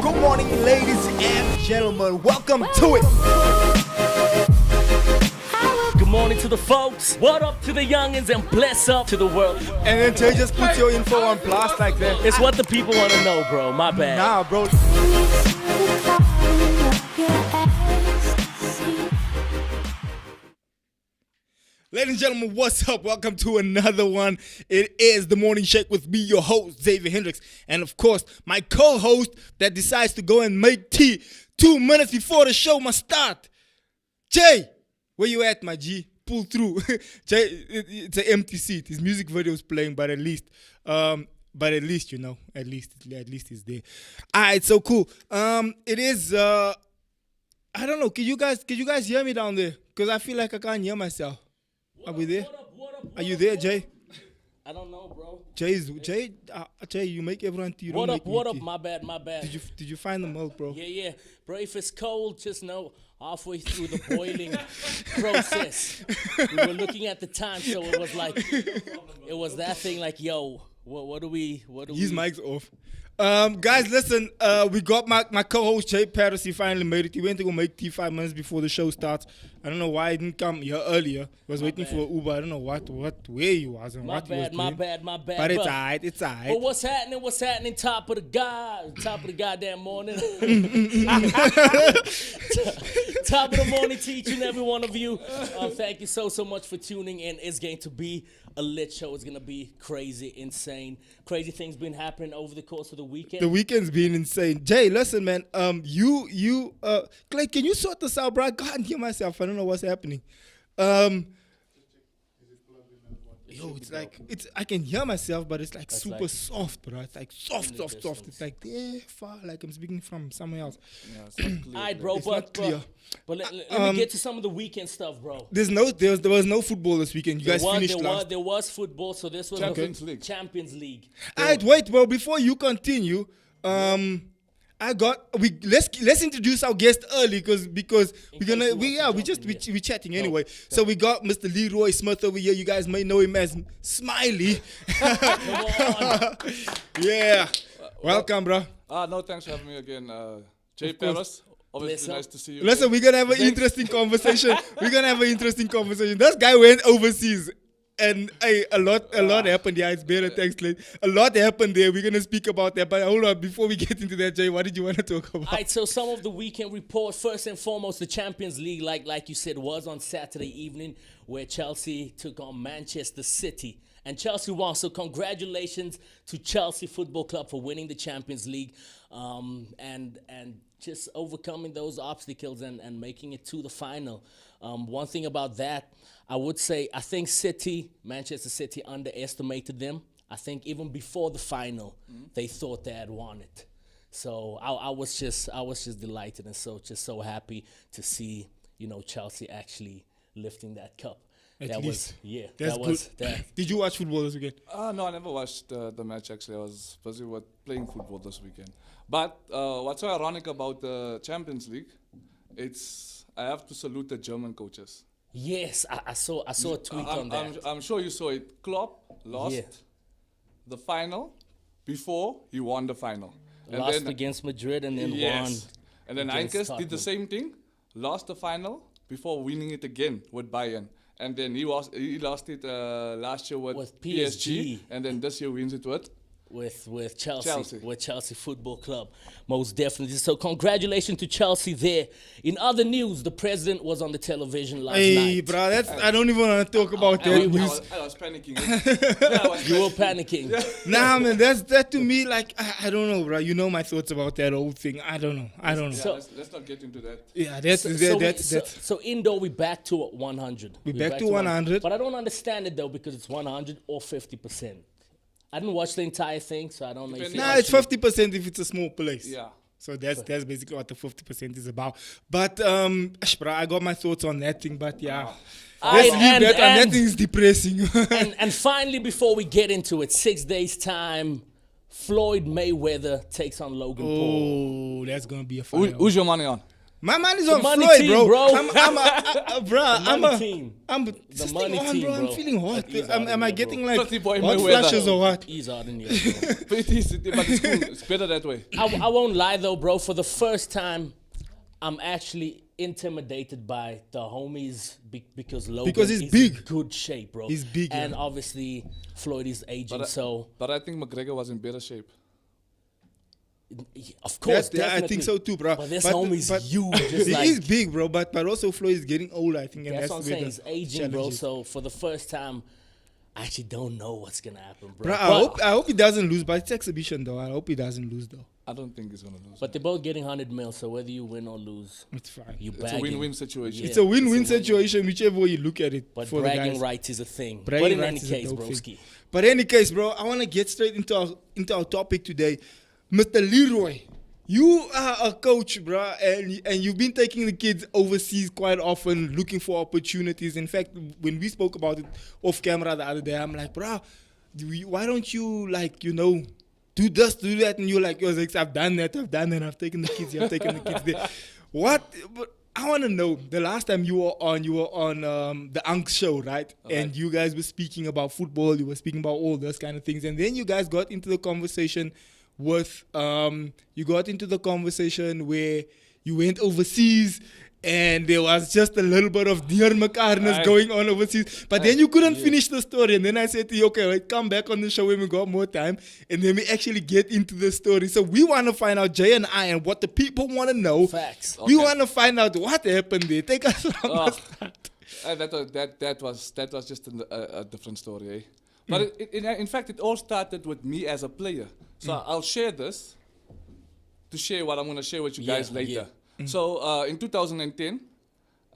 Good morning, ladies and gentlemen. Welcome to it. Good morning to the folks. What up to the youngins and bless up to the world. And then Jay just put your info on blast like that. It's what the people want to know, bro. My bad. Nah, bro. Ladies and gentlemen, what's up? Welcome to another one. It is The Morning Shake with me, your host, Xavier Hendricks. And of course, my co-host that decides to go and make tea 2 minutes before the show must start. Jay, where you at, my G? Pull through. Jay, it's an empty seat. His music video is playing, but at least, you know, at least it's there. All right, so cool. It is, I don't know. Can you guys hear me down there? Because I feel like I can't hear myself. Are we there? Are you there, Jay? I don't know, bro. Jay, you make everyone tea. What up? My bad. Did you find the milk, bro? Yeah. Bro, if it's cold, just know halfway through the boiling process. We were looking at the time, so it was that thing like, yo, what do we? His mic's off. Guys, listen, we got my co-host Jay Paris. He finally made it. He went to go make tea 5 minutes before the show starts. I don't know why he didn't come here earlier. He was waiting for Uber. I don't know where he was and what he was doing. My bad. But it's alright. But what's happening? Top of the goddamn morning. Top of the morning to each and every one of you. Thank you so much for tuning in. It's going to be a lit show. It's going to be crazy, insane. Crazy things been happening over the course of the weekend. The weekend's been insane. Jay, listen, man. Clay, can you sort this out, bro? I can't hear myself. I don't know what's happening. I can hear myself, but it's like That's super soft, bro. It's like soft. It's like there far, like I'm speaking from somewhere else. Yeah, it's not clear. All right, bro, It's not clear. but let me get to some of the weekend stuff, bro. There was no football this weekend. You guys finished last. There was football, so this was Champions League. Champions League. All right, wait, bro. Before you continue, let's introduce our guest early because we're chatting anyway. So we got Mr. Leroy Smith over here. You guys may know him as Smiley. Yeah. Welcome, bro. No, thanks for having me again. Jay Paris, obviously nice to see you. Listen, we're gonna have an interesting conversation. This guy went overseas. And a lot happened. Yeah, it's better. Thanks, Clay. A lot happened there. We're gonna speak about that. But hold on, before we get into that, Jay, what did you want to talk about? All right, so some of the weekend reports. First and foremost, the Champions League, like you said, was on Saturday evening, where Chelsea took on Manchester City, and Chelsea won. So congratulations to Chelsea Football Club for winning the Champions League, and just overcoming those obstacles and making it to the final. One thing about that, I would say, I think Manchester City underestimated them. I think even before the final, they thought they had won it. So I was just delighted and so happy to see, Chelsea actually lifting that cup. That's That. Did you watch football this weekend? No, I never watched the match actually. I was busy with playing football this weekend. But what's so ironic about the Champions League, I have to salute the German coaches. Yes, I saw a tweet on that. I'm sure you saw it. Klopp lost the final before he won the final. Lost against Madrid and then won. And then Heinkes did the same thing, lost the final before winning it again with Bayern. And then he lost it last year with PSG. And then this year wins it with Chelsea Football Club, most definitely. So congratulations to Chelsea there. In other news, the president was on the television last night. Hey, bro, I don't even want to talk about that. I was panicking. You were panicking. Nah, man, that to me, like, I don't know, bro. You know my thoughts about that whole thing. I don't know. Yeah, so, let's not get into that. Yeah, So indoor, we back to 100. We're back to 100. But I don't understand it, though, because it's 100 or 50%. I didn't watch the entire thing, so I don't know. It's 50% if it's a small place. Yeah. So that's basically what the 50% is about. But I got my thoughts on that thing. But yeah, let's leave that. And that thing is depressing. and finally, before we get into it, 6 days time, Floyd Mayweather takes on Logan Paul. Oh, that's gonna be a fight. Who's your money on? My man is The on money Floyd, team, bro. bro. I'm money team. this money thing on, team, bro. I'm bro. feeling hot. He's out Am in I here, getting bro. like Pretty boy hot Mayweather. flashes or what? He's out in here, bro. But it's cool. It's better that way. I won't lie though, bro. For the first time, I'm actually intimidated by the homies because Logan Because he's is big. in good shape, bro. He's big, and yeah. obviously Floyd is aging. So But I think McGregor was in better shape. of course, I definitely. think so too, bro. But this homie's huge. Just He like, is big, bro. But also Floyd is getting older, I think, and that's that's what I'm where saying. the He's aging, bro. challenge is. So for the first time, I actually don't know what's gonna happen, bro. Bro, I hope he doesn't lose, but it's exhibition though. I hope he doesn't lose though. I don't think he's gonna lose. But they're both getting 100 mil, so whether you win or lose, It's fine. you It's bagging. a win-win situation. Yeah. It's a win-win it's a win-win. situation, whichever way you look at it. But for the bragging guys. rights is a thing. Bragging But in any rights is a case, dope broski. thing. But in any case, bro, I want to get straight into our topic today, Mr. Leroy. You are a coach, bro, and you've been taking the kids overseas quite often, looking for opportunities. In fact, when we spoke about it off camera the other day, I'm like, bro, why don't you do this, do that? And you're like, yo, Zex, I've done that, I've taken the kids here, I've taken the kids there. What? But I want to know, the last time you were on the Unk show, right? Okay. And you guys were speaking about football, you were speaking about all those kind of things, and then you guys got into the conversation with where you went overseas and there was just a little bit of dear McCartness going on overseas. But then you couldn't finish the story. And then I said to you, okay, wait, come back on the show when we got more time. And then we actually get into the story. So we want to find out, Jay and I, and what the people want to know. Facts. We want to find out what happened there. Take us from the start. That was just a different story, eh? But in fact, it all started with me as a player. So I'll share this to share what I'm going to share with you guys later. So in 2010,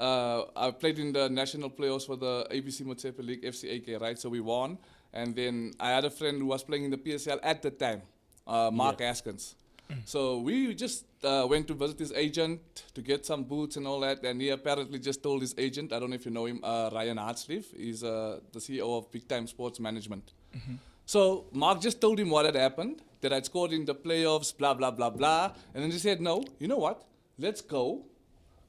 I played in the national playoffs for the ABC Motsepe League, FCAK, right? So we won. And then I had a friend who was playing in the PSL at the time, Mark Askins. So we just went to visit his agent to get some boots and all that. And he apparently just told his agent, I don't know if you know him, Ryan Hartsleeve. He's the CEO of Big Time Sports Management. So Mark just told him what had happened, that I'd scored in the playoffs, blah, blah, blah, blah. And then he said, no, you know what? Let's go.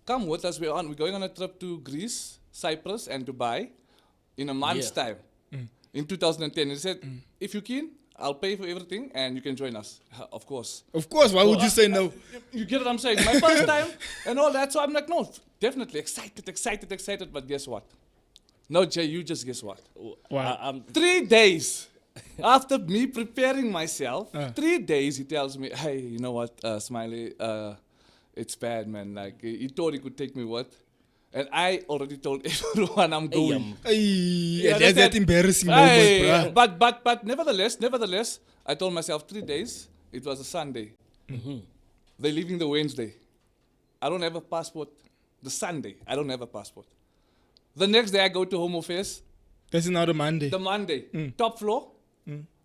Come with us. We're going on a trip to Greece, Cyprus, and Dubai in a month's time in 2010. He said, if you can, I'll pay for everything and you can join us. Of course. Of course, why would you say no? You get what I'm saying? My first time and all that. So I'm like, no, definitely excited. But guess what? No, Jay, you just guess what? Wow. 3 days after me preparing myself, 3 days he tells me, hey, you know what, Smiley, it's bad, man. Like, he thought he could take me what? And I already told everyone I'm going. That's that embarrassing moment, bro. But nevertheless, I told myself 3 days. It was a Sunday. They're leaving the Wednesday. I don't have a passport. The Sunday, I don't have a passport. The next day, I go to Home Affairs. This is now the Monday. The Monday, top floor.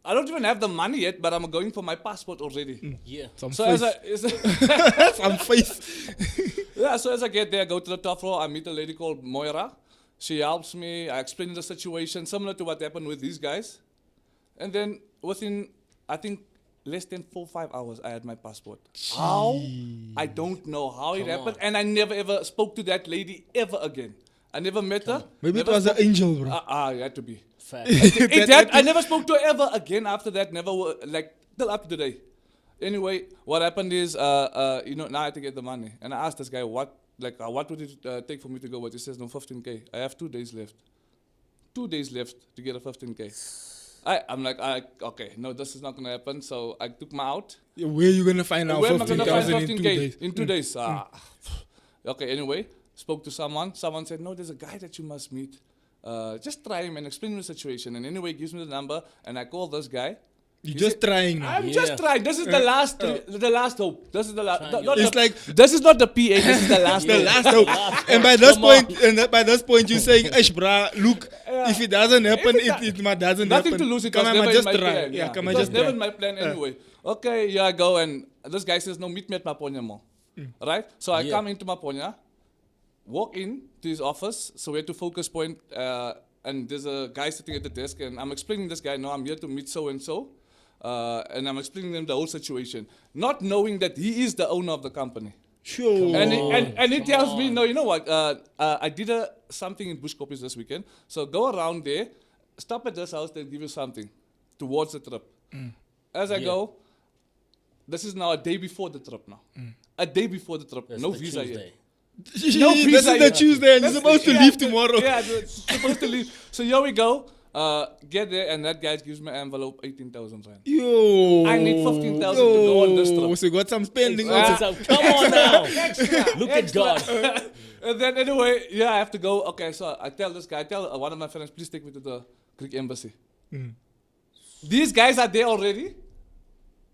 I don't even have the money yet, but I'm going for my passport already. Yeah. Some So face. Some face. So as I get there, I go to the top floor. I meet a lady called Moira. She helps me. I explain the situation, similar to what happened with these guys. And then within, I think, less than 4 or 5 hours, I had my passport. How? I don't know how it happened. And I never ever spoke to that lady ever again. I never met her. Maybe it never was an angel, bro. it had to be. Fact. I never spoke to her ever again after that. Never, till up to today. Anyway, what happened is, now I have to get the money. And I asked this guy, what would it take for me to go? But he says, no, 15K. I have 2 days left. 2 days left to get a 15K. I'm like, okay, no, this is not going to happen. So I took my out. Where are you going to find out Where am I going to find 15,000 in 2 days? In 2 days. Okay, anyway, spoke to someone. Someone said, no, there's a guy that you must meet. Just try him and explain the situation. And anyway, he gives me the number, and I call this guy. You're just trying now. I'm just trying. This is the last hope. This is the last. This is not the PA. This is the last. The last hope. And by this point, you're saying, "Ish, brah, look, if it doesn't happen, it doesn't Nothing happen. to lose. It Come was on, never just in my try. plan. Yeah, come on, it was just never try. in my plan anyway. Okay, yeah, I go, and this guy says, no, meet me at Maponya Mall. Right? So I come into Maponya, walk in to his office. So we had to focus point, and there's a guy sitting at the desk, and I'm explaining this guy, no, I'm here to meet so-and-so. And I'm explaining them the whole situation, not knowing that he is the owner of the company. Sure. And he tells me, no, you know what? I did something in Bush Copies this weekend. So go around there, stop at this house, they'll give you something towards the trip. As I go, this is now a day before the trip now. A day before the trip. That's no the visa Tuesday. yet. No This visa is the yet. Tuesday and you're supposed to leave tomorrow. Yeah, supposed to leave. So here we go. Get there and that guy gives me an envelope, 18,000 rand. Yo. I need 15,000 to go on this trip. So you got some spending So, also. come on now. Look at God. And then anyway, I have to go. Okay, so I tell this guy, one of my friends, please take me to the Greek embassy. These guys are there already.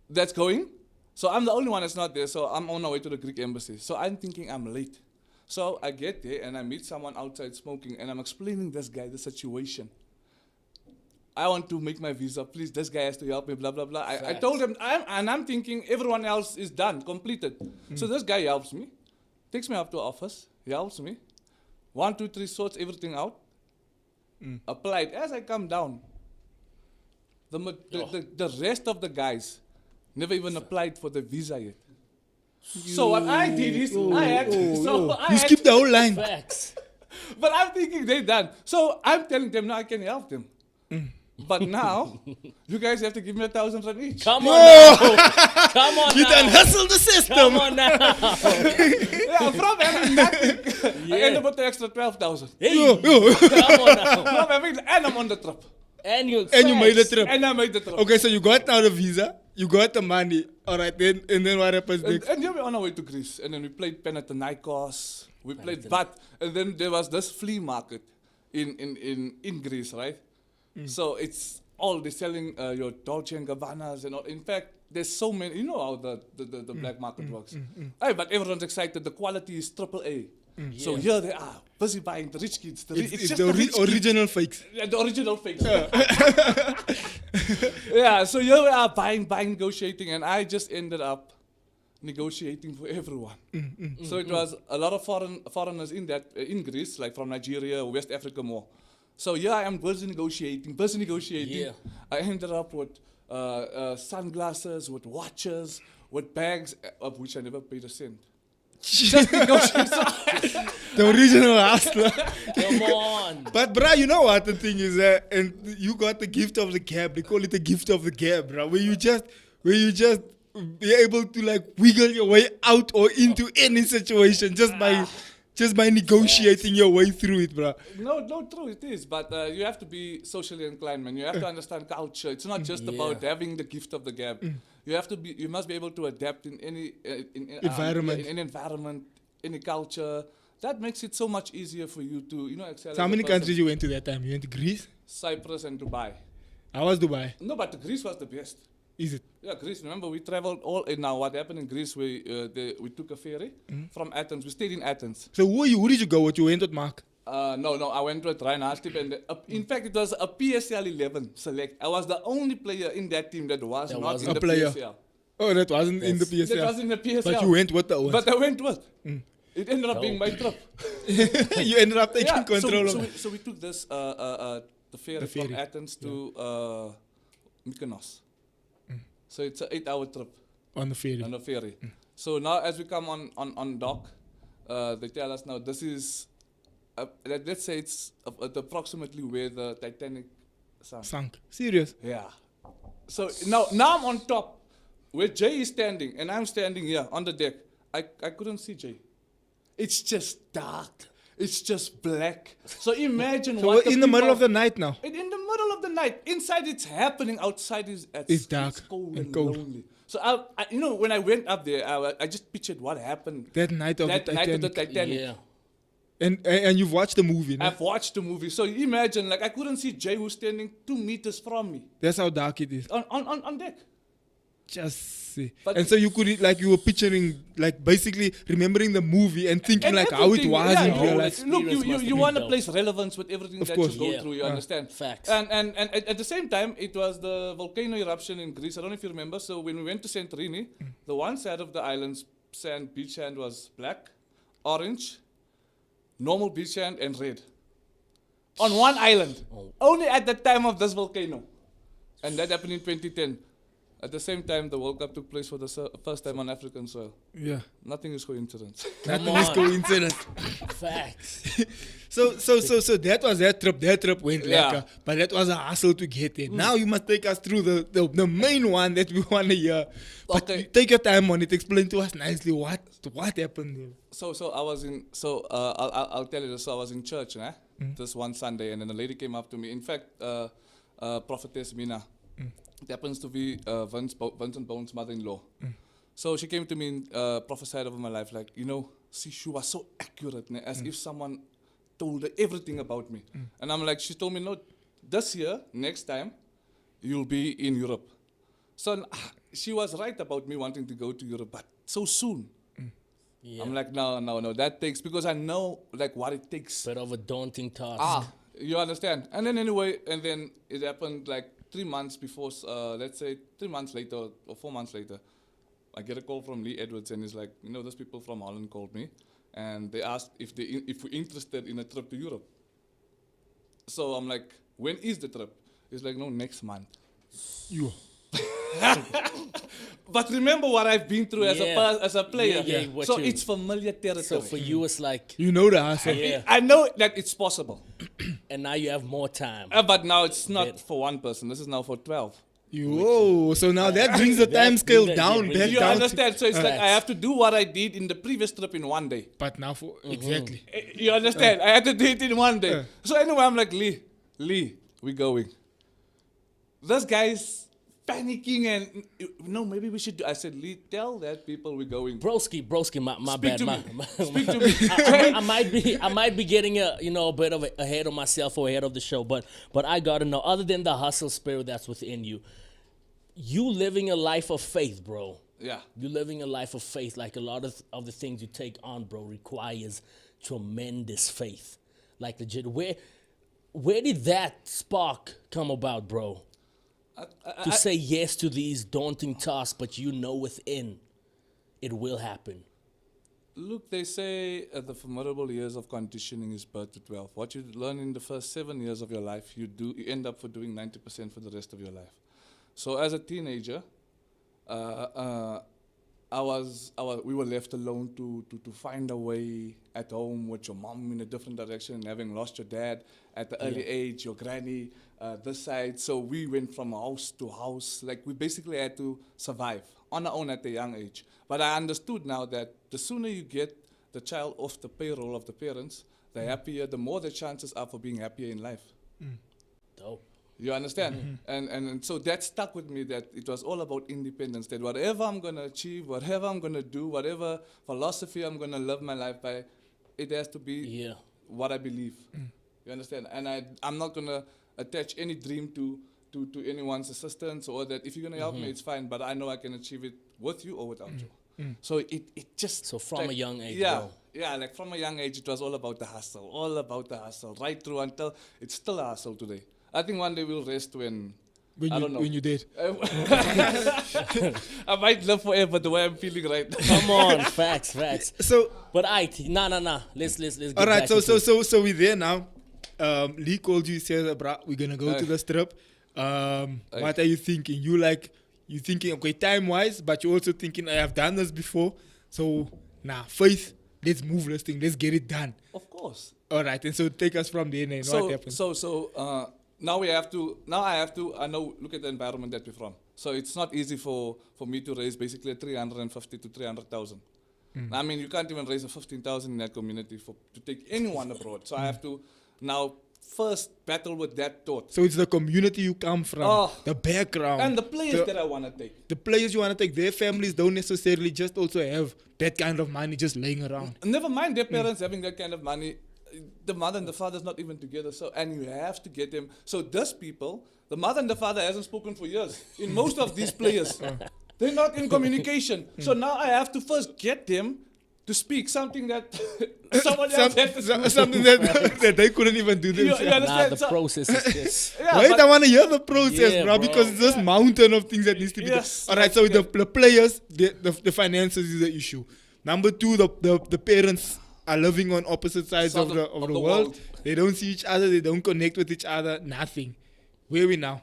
That's going. So I'm the only one that's not there. So I'm on my way to the Greek embassy. So I'm thinking I'm late. So I get there and I meet someone outside smoking and I'm explaining this guy the situation. I want to make my visa. Please, this guy has to help me, blah, blah, blah. I told him, I'm thinking everyone else is done, completed. So this guy helps me, takes me up to office, he helps me. 1, 2, 3, sorts everything out. Applied. As I come down, the rest of the guys never even applied for the visa yet. So what I did is, You skipped the whole line. Facts. but I'm thinking they done. So I'm telling them, now I can help them. But now, you guys have to give me 1,000 rand each. Come on now. Come on You now. done hustle the system. Come on now. Yeah, from having nothing, I end up with the extra 12,000. Hey, Yo. come on now. From having, and I'm on the trip. And you made the trip. And I made the trip. Okay, so you got now the visa, you got the money. All right, then and then what happens next? And then we're on our way to Greece. And then we played Panathinaikos. We played Bat. And then there was this flea market in Greece, right? So it's all, they're selling your Dolce & Gabbanas and all. In fact, there's so many, you know how the black market works. Hey, but everyone's excited. The quality is AAA. So here they are, busy buying the rich kids. It's just the the rich kids. original fakes. Yeah, the original fakes. Yeah, so here we are buying, negotiating, and I just ended up negotiating for everyone. So it was a lot of foreigners in in Greece, like from Nigeria, West Africa more. So here I am busy negotiating. Yeah. I ended up with sunglasses, with watches, with bags, of which I never paid a cent. Just negotiate. The original hustler. Come on. But bruh, you know what the thing is, and you got the gift of the gab. They call it the gift of the gab, bruh. Where you just be able to like wiggle your way out or into any situation just by negotiating your way through it, bruh. No, true it is. But you have to be socially inclined, man. You have to understand culture. It's not just about having the gift of the gab. You must be able to adapt in any Environment. in any environment, any culture. That makes it so much easier for you to, excel. So how as a many person. countries you went to that time? You went to Greece? Cyprus and Dubai. How was Dubai? No, but Greece was the best. Is it? Yeah, Greece. Remember, we traveled all. Now, what happened in Greece? We took a ferry from Athens. We stayed in Athens. So who did you go with? You went with Mark? No, I went with Ryan Hartip, and in fact, it was a PSL 11 select. I was the only player in that team that was not in a the player. PSL. Oh, that wasn't in the PSL. That was in the PSL. But you went with the ones. But I went with. It ended up being my trip. You ended up taking control of it. So we took this the ferry from Athens to Mykonos. So it's an 8-hour trip On the ferry. on the ferry. So now as we come on dock, they tell us now this is, let's say it's at approximately where the Titanic Sunk. Serious? Yeah. So now I'm on top, where Jay is standing, and I'm standing here on the deck. I couldn't see Jay. It's just dark. It's just black. So imagine So what we're in the middle of the night now. in the middle of the night. Inside it's happening. Outside It's dark It's cold and and cold. lonely. So I when I went up there, I just pictured what happened That night of that the night Titanic. of the Titanic. Yeah. And you've watched the movie, no? I've watched the movie. So you imagine, like I couldn't see Jay who's standing 2 meters from me That's how dark it is. on deck. Just see. But And so you could, like, you were picturing, like, basically remembering the movie and thinking, And like, how it everything, was yeah, in you real know, life. Look, Experience must you have want to been place relevance with everything Of that course. you go Yeah. through, you understand? Facts. And at the same time, it was the volcano eruption in Greece. I don't know if you remember. So when we went to Santorini, the one side of the island's beach sand was black, orange, normal beach sand, and red. On one island. Only at the time of this volcano. And that happened in 2010. At the same time, the World Cup took place for the first time on African soil. Yeah. Nothing is coincidence. Nothing is coincidence. Facts. So that was that trip. That trip went lekker, but that was a hassle to get in. Now you must take us through the main one that we want to hear. But take your time on it. Explain to us nicely what happened there. So I was in. I'll tell you this. So I was in church, this one Sunday, and then a lady came up to me. In fact, Prophetess Mina. It happens to be Vincent Bone's mother-in-law. So she came to me and prophesied over my life, like, see, she was so accurate, as if someone told her everything about me. And I'm like, she told me, no, this year, next time, you'll be in Europe. So she was right about me wanting to go to Europe, but so soon. Yeah. I'm like, no, that takes, because I know like what it takes. Bit of a daunting task. You understand? And then anyway, it happened like 3 months before, let's say 3 months later or 4 months later, I get a call from Lee Edwards, and he's like, those people from Holland called me, and they asked if we're interested in a trip to Europe. So I'm like, when is the trip? He's like, no, next month. But remember what I've been through as a player. So it's familiar territory. So for you, it's like... You know the hassle. I know that it's possible. And now you have more time. But now it's not for one person. This is now for 12. So now that brings the time scale down. You understand? So it's like I have to do what I did in the previous trip in one day. But now for... Exactly. You understand? I had to do it in one day. So anyway, I'm like, Lee, we're going. This guy's panicking and maybe we should do. I said, Lee, tell that people we're going. Broski, my Speak bad. to me. Speak to me. I might be getting a bit of ahead of myself or ahead of the show, but I gotta know. Other than the hustle spirit that's within you, you living a life of faith, bro. Yeah. You living a life of faith. Like a lot of the things you take on, bro, requires tremendous faith. Like legit, where did that spark come about, bro? To say yes to these daunting tasks, but within it will happen. Look, they say the formidable years of conditioning is birth to 12. What you learn in the first 7 years of your life, you end up for doing 90% for the rest of your life. So as a teenager, we were left alone to find a way at home with your mom in a different direction, having lost your dad at the early age, your granny, this side. So we went from house to house. Like we basically had to survive on our own at a young age. But I understood now that the sooner you get the child off the payroll of the parents, the happier, the more the chances are for being happier in life. Dope. You understand? And so that stuck with me, that it was all about independence, that whatever I'm going to achieve, whatever I'm going to do, whatever philosophy I'm going to live my life by, it has to be what I believe. You understand? And I'm not going to attach any dream to anyone's assistance, or that if you're going to help me, it's fine, but I know I can achieve it with you or without you. So it just... So from a young age, bro. Yeah, like from a young age, it was all about the hustle, right through until it's still a hustle today. I think one day we'll rest when I don't know. When you did. I might live forever the way I'm feeling right now. Come on, facts. So, but nah. Let's get all right. back So we're there now. Lee called you. Says, "Bro, we're gonna go to the strip." What are you thinking? You thinking okay, time wise, but you're also thinking I have done this before. So faith. Let's move this thing. Let's get it done. Of course. All right, and so take us from there. And what happened? Now I have to, I know, look at the environment that we're from. So it's not easy for me to raise basically 350 to 300,000. I mean, you can't even raise a 15,000 in that community to take anyone abroad. So I have to now first battle with that thought. So it's the community you come from, the background. And the players that I want to take. The players you want to take, their families don't necessarily just also have that kind of money just laying around. Never mind their parents having that kind of money. The mother and the father's not even together, and you have to get them. So those people, the mother and the father hasn't spoken for years. In most of these players, they're not in communication. So now I have to first get them to speak something that someone else had to speak. Something that they couldn't even do themselves. You understand? The process is just... Wait, I want to hear the process, bro, because it's this mountain of things that needs to be done. All right, so the players, the finances is the issue. Number two, the parents are living on opposite sides of the world. They don't see each other. They don't connect with each other. Nothing. Where are we now?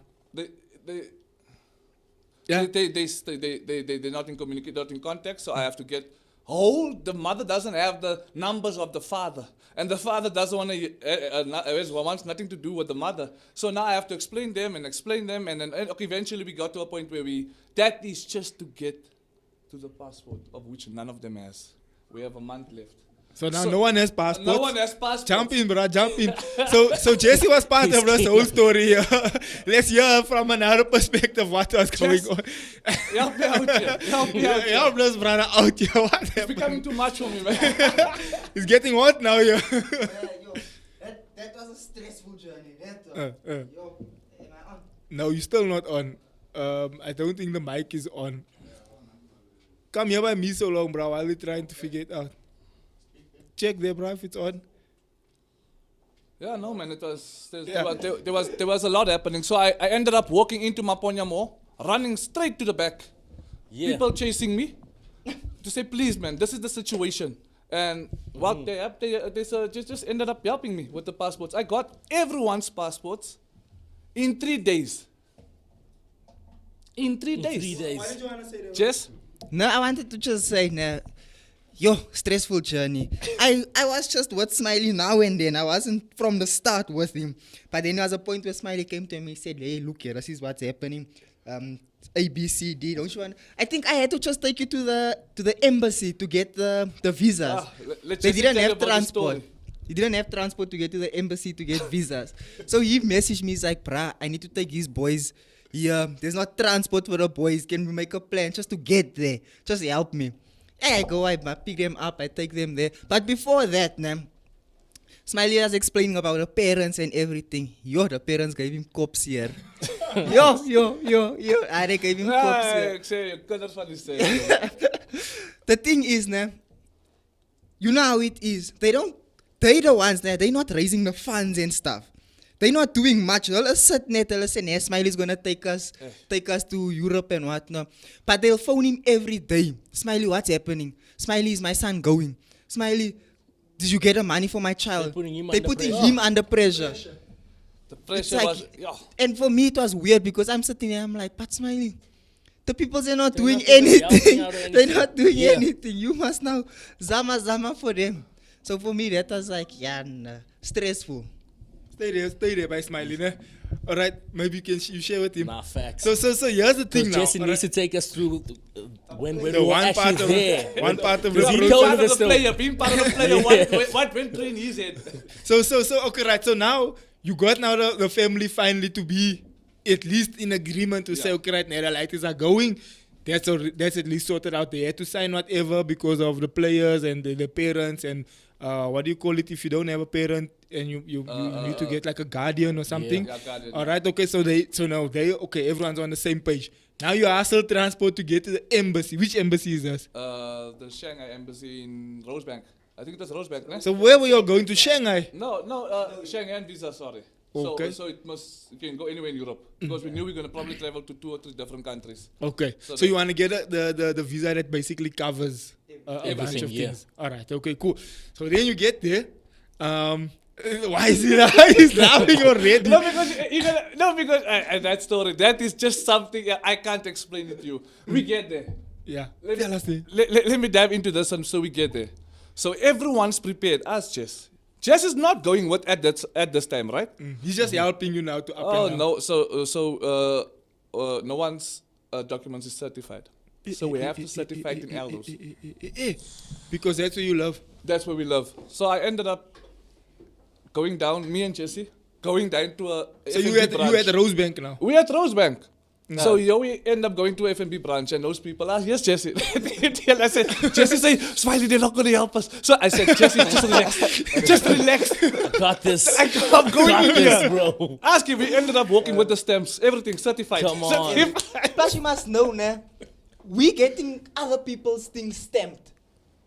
Yeah. They're not in communicate, not in contact, so I have to get. Oh, the mother doesn't have the numbers of the father, and the father doesn't want to wants nothing to do with the mother. So now I have to explain them, and then okay, eventually we got to a point where that is just to get to the passport, of which none of them has. We have a month left. So now no one has passports. No one has passports. Jump in, bro, jump in. So Jesse was part of this whole story. Let's hear from another perspective what was going on. Help me out here. Help me out here. Help us, brother, out here. What It's happened? becoming too much for me, man. It's getting hot now, yeah. That was a stressful journey. Yo, am I on? No, you're still not on. I don't think the mic is on. Come here by me so long, bro, while we're trying to figure it out. Check there, bro, if it's on. Yeah, no, man, there was a lot happening. So I ended up walking into Maponya Mall, running straight to the back. Yeah. People chasing me to say, please, man, this is the situation. And what they just ended up helping me with the passports. I got everyone's passports in 3 days. In 3 days. 3 days. Why did you want to say that? Jess? No, I wanted to just say, stressful journey. I was just with Smiley now and then. I wasn't from the start with him. But then there was a point where Smiley came to me and said, hey, look here, this is what's happening. A, B, C, D, don't you want? I think I had to just take you to the embassy to get the visas. They didn't have transport. He didn't have transport to get to the embassy to get visas. So he messaged me, he's like, bruh, I need to take these boys here. There's not transport for the boys. Can we make a plan just to get there? Just help me. I go, I pick them up, I take them there. But before that, Smiley was explaining about the parents and everything. The parents gave him cops here. They gave him cops here. The thing is, you know how it is. They're the ones they're not raising the funds and stuff. They're not doing much. They'll sit net, they'll say, Smiley's gonna take us to Europe and whatnot. But they'll phone him every day. Smiley, what's happening? Smiley, is my son going? Smiley, did you get the money for my child? They're putting him under pressure. The pressure Like, was... and for me, it was weird because I'm sitting there, I'm like, but Smiley, the people are not doing not helping anything. out or anything. They're not doing Yeah. anything. You must now zama for them. So for me, that was like, stressful. Stay there by Smiley, ne? Alright, maybe you share with him. Nah, facts. So here's the thing now. Jesse needs alright? to take us through when we The were one actually part of there. one part of Because he the told process. me the story. Being part of the player, what went through in his head? So okay, right. So now you got now the family finally to be at least in agreement to say, okay, right, now the lights are going. That's at least sorted out. They had to sign whatever because of the players and the parents and what do you call it if you don't have a parent and you need to get like a guardian or something. Yeah, guardian. All right, okay. So now everyone's on the same page. Now you hustle transport to get to the embassy. Which embassy is this? The Shanghai embassy in Rosebank. I think it was Rosebank, ne? So where were you all going to? Shanghai? No, Shanghai and visa, sorry. Okay. So you can go anywhere in Europe because we knew we were going to probably travel to 2 or 3 different countries. Okay. So So you want to get the visa that basically covers a bunch Everything, of yeah. things. All right. Okay. Cool. So then you get there. Why is he he's laughing already? Because that story, that is just something I can't explain it to you. We get there. Yeah. Let Tell us then. let me dive into this one so we get there. So everyone's prepared. Ask Jess. Jess is not going with at this time, right? He's just helping you now to up Oh and down. no! So no one's documents is certified. So we have to certify it in Eldos. Because that's what you love. That's where we live. So I ended up going down. Me and Jesse going down to a. So you FNB at branch. Rosebank now. We at Rosebank. No. So we end up going to FNB branch and those people ask, yes, Jesse. I said, Jesse say, Smiley, they're not going to help us. So I said, Jesse, just relax. Just relax. I got this. I'm going Got in this, here. bro. Ask him. We ended up walking with the stamps, everything certified. Come on. Plus, you must know, we getting other people's things stamped.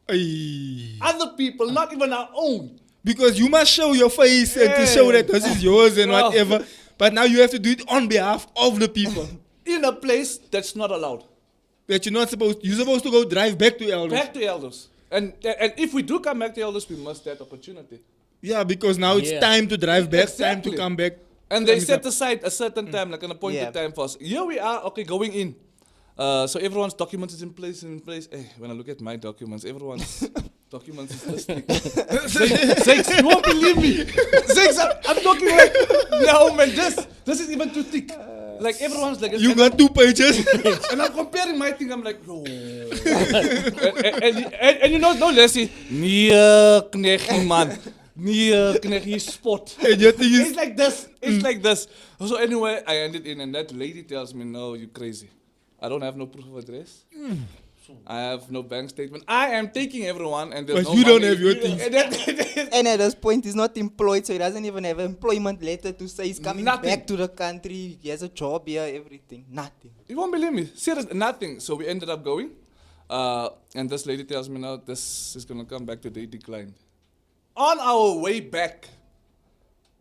Ay. Other people, not even our own. Because you must show your face and to show that this is yours and Oh. whatever. But now you have to do it on behalf of the people. In a place that's not allowed. That you're supposed to go drive back to Elders. Back to Eldos. And if we do come back to Eldos, we must that opportunity. Yeah, because now it's Yeah. time to drive back, time to Exactly. come back. And they Time is set up. aside a certain time, like an appointed Yeah. time for us. Here we are, okay, going in. So everyone's documents is in place. Hey, when I look at my documents, everyone's documents is this thick. Six, you won't believe me. Six, I'm talking like, no man, this is even too thick. Like everyone's like, You got 2 pages. and I'm comparing my thing. I'm like, no. and you know, no Leslie. Nee, knecht man. Nee, knecht je spot. And your thing is, It's like this. It's like this. So anyway, I ended in, and that lady tells me, no, you crazy. I don't have no proof of address. I have no bank statement. I am taking everyone, and there's but no you don't money. have your things. And at this point, he's not employed, so he doesn't even have an employment letter to say he's coming Nothing. back to the country. He has a job here, everything. Nothing. You won't believe me. Serious, nothing. So we ended up going, and this lady tells me now this is gonna come back today. Declined. On our way back,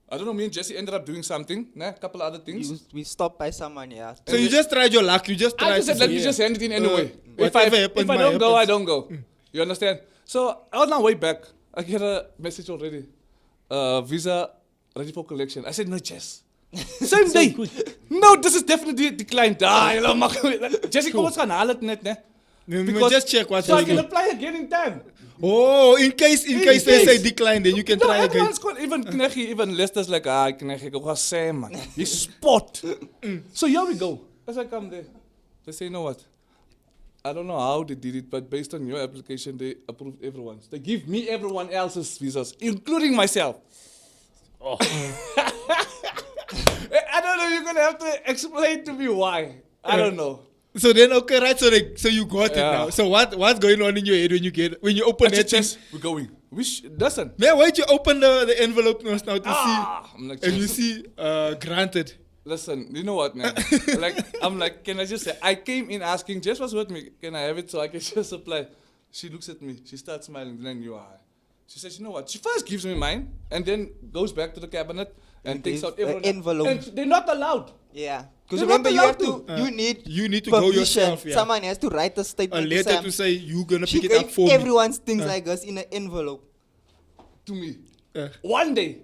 I don't know. Me and Jesse ended up doing something. A couple other things. We stopped by someone, yeah. So you just tried your luck. You just tried I just to said, let say, me just hand it in anyway. If whatever I happens, don't might go, I happens. don't go. You understand? So on our way back, I get a message already. Visa ready for collection. I said, no, Jess. Same day. No, this is definitely declined. Hello, Jesse, kom ons gaan haal het net, ne? Just check what's So I going can on. apply again in time. Oh, in case they say case. decline, then you can No, try again. everyone's got, even Knechi, even Lester's like, Knechi, ik ga say, man. You spot. So here we go. As I come there, they say, you know what? I don't know how they did it, but based on your application, they approved everyone's. They give me everyone else's visas, including myself. Oh. I don't know, you're going to have to explain to me why. I don't know. So then, okay, right? So you got it Yeah. now. So what's going on in your head when you open that thing? We're going. Listen. Man, why don't you open the envelope now to I'm like, see? And you see, granted. listen, you know what, man? I'm like, can I just say, I came in asking, Jess was with me, can I have it so I can just apply? She looks at me, she starts smiling, then you are. She says, you know what? She first gives me mine, and then goes back to the cabinet and takes out everyone. envelope. And they're not allowed. Yeah. Because They're remember, not you have allowed to, you need to go permission. yourself. Yeah. Someone has to write a A statement. letter to say you're gonna she pick it up gave for me. everyone's things like us in an envelope. To me. One day.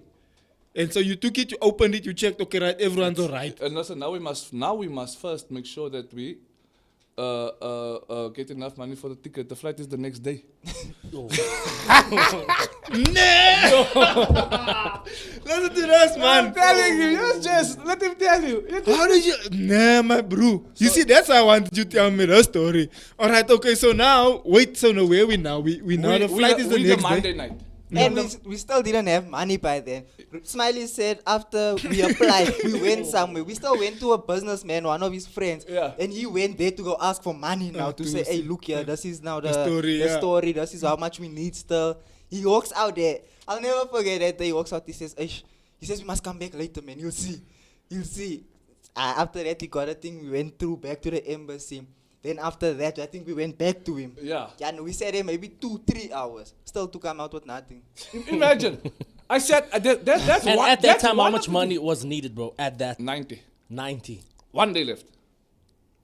And so you took it, you opened it, you checked, okay, right, everyone's all right. And listen, now we must first make sure that we get enough money for the ticket. The flight is the next day. Listen to this, man. I'm telling you, yes, Jess, let him tell you. How did you? Nah, my bro. You see, that's why I wanted you to tell me the story. All right, okay. So now, so now where we now? We now the flight is the next Monday day. night. And we still didn't have money by then. Smiley said after we applied, we went somewhere. We still went to a businessman, one of his friends. Yeah. And he went there to go ask for money now to to say, see. hey, look here, this is now the story, yeah. story. This is how much we need still. He walks out there. I'll never forget that day. He walks out, he says, Eish. He says, we must come back later, man. You'll see. You'll see. After that, he got a thing. We went through back to the embassy. Then after that, I think we went back to him. Yeah. Yeah, and we sat there maybe 2-3 hours. Still to come out with nothing. Imagine. I said, that's And one, at that that's time, how one much of the money was needed, bro? At that 90. 90. 1 day left.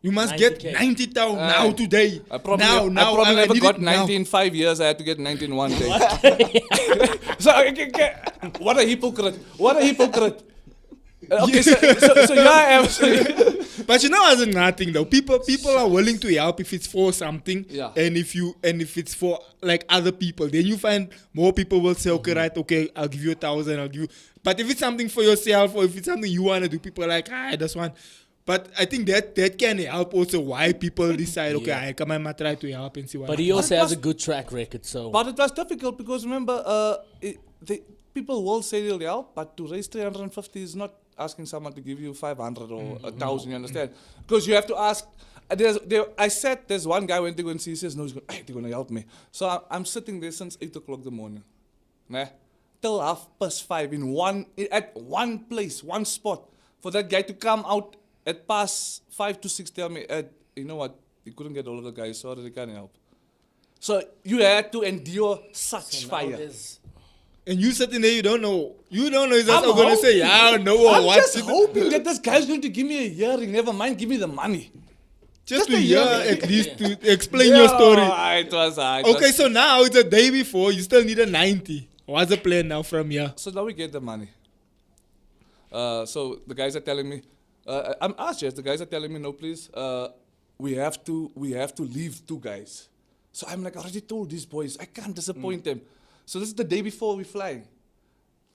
You must get 90K. 90,000 now today. I probably, now, I probably never need got it now. 90 in 5 years. I had to get 90 in 1 day. So, what a hypocrite. What a hypocrite. Okay, so yeah, I am. But you know, as a nothing though, people are willing to help if it's for something, Yeah. and if it's for like other people, then you find more people will say, okay, right, okay, I'll give you 1,000, I'll give you. But if it's something for yourself or if it's something you wanna do, people are like, that's one. But I think that can help also why people decide, okay, I come and try to help and see what. But he also has a good track record, so. But it was difficult because remember, people will say they'll help, but to raise 350 is not asking someone to give you 500 or 1,000, you understand? Because you have to ask. I said there's one guy went to go and see, he says, no, they're going to help me. So I'm sitting there since 8 o'clock in the morning. Nah, till 5:30 at one place, one spot, for that guy to come out at past 5 to 6, tell me, you know what, you couldn't get all of the guys, sorry, they can't help. So you had to endure such fire. And you sitting there, you don't know. You don't know. Is that I'm going to say, yeah, no, or I'm what? just hoping that this guy's going to give me a hearing. Never mind, give me the money. Just just to a hear, hearing. at least to explain your story. It was. Okay, so now it's a day before. You still need a 90. What's the plan now from here? So now we get the money. So the guys are telling me, I'm asked, yes, the guys are telling me, no, please, we have to leave 2 guys. So I'm like, I already told these boys, I can't disappoint them. So this is the day before we fly.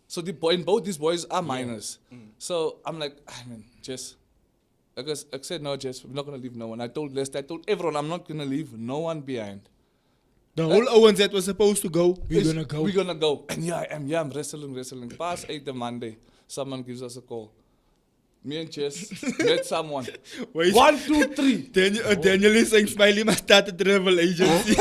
So and both these boys are minors. So I'm like, Jess. I said, no, Jess, we're not going to leave no one. I told Lester, I told everyone, I'm not going to leave no one behind. The whole Owens that was supposed to go, we're going to go. We're going to go. And yeah, I'm wrestling. Past 8 the Monday, someone gives us a call. Me and Jess met someone. Wait. 1, 2, 3. Daniel is saying Smiley must start a travel agency.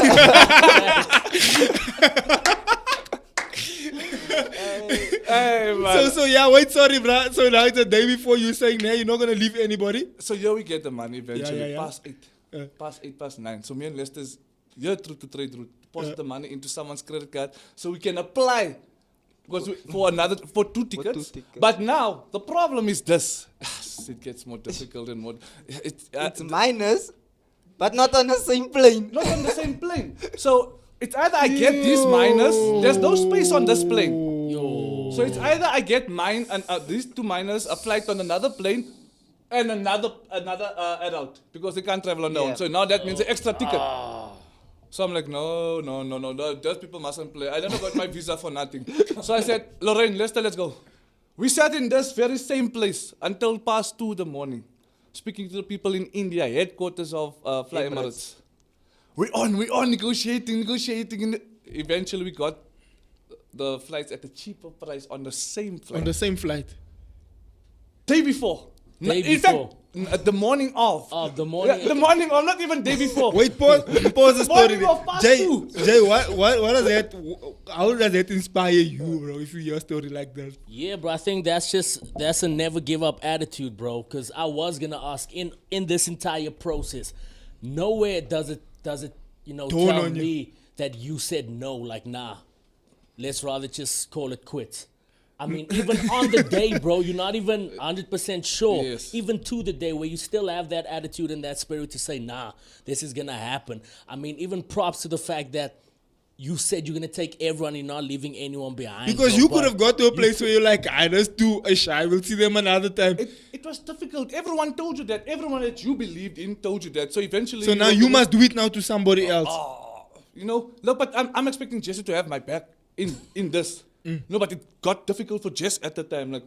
Hey, man. So yeah, wait, sorry, bruh. So now it's the day before you saying, nah, you're not going to leave anybody? So here we get the money eventually. Yeah. Past 8. Past 8, past 9. So me and Lester's here through to trade route. Deposit the money into someone's credit card so we can apply. Because for 2 tickets. But now the problem is this. It gets more difficult and more. It's minus, but not on the same plane. Not on the same plane. So it's either I get this minus. There's no space on this plane. Yo. So it's either I get mine and these 2 minors a flight on another plane and another adult because they can't travel on their own. So now that means an extra ticket. So I'm like, no, those people mustn't play. I never got my visa for nothing. So I said, Lorraine, let's go. We sat in this very same place until past 2 in the morning, speaking to the people in India, headquarters of Fly Emirates. We're on negotiating. And eventually we got the flights at a cheaper price on the same flight. On the same flight. Day before. In fact, the morning of. The morning. The morning of, not even day before. Wait, pause the story. Morning of past Jay, 2. what does that? How does that inspire you, bro? If you hear a story like that. Yeah, bro. I think that's a never give up attitude, bro. Because I was gonna ask in this entire process, nowhere does it tell me that you said no. Like, nah, let's rather just call it quits. I mean, even on the day, bro, you're not even 100% sure. Yes. Even to the day where you still have that attitude and that spirit to say, nah, this is going to happen. I mean, even props to the fact that you said you're going to take everyone, you're not leaving anyone behind. Because bro, you could have got to a place where you're like, I just do a shy, we'll see them another time. It was difficult. Everyone told you that. Everyone that you believed in told you that. So eventually... So now you must do it now to somebody else. Look, but I'm expecting Jesse to have my back in this. No, but it got difficult for Jess at the time. Like,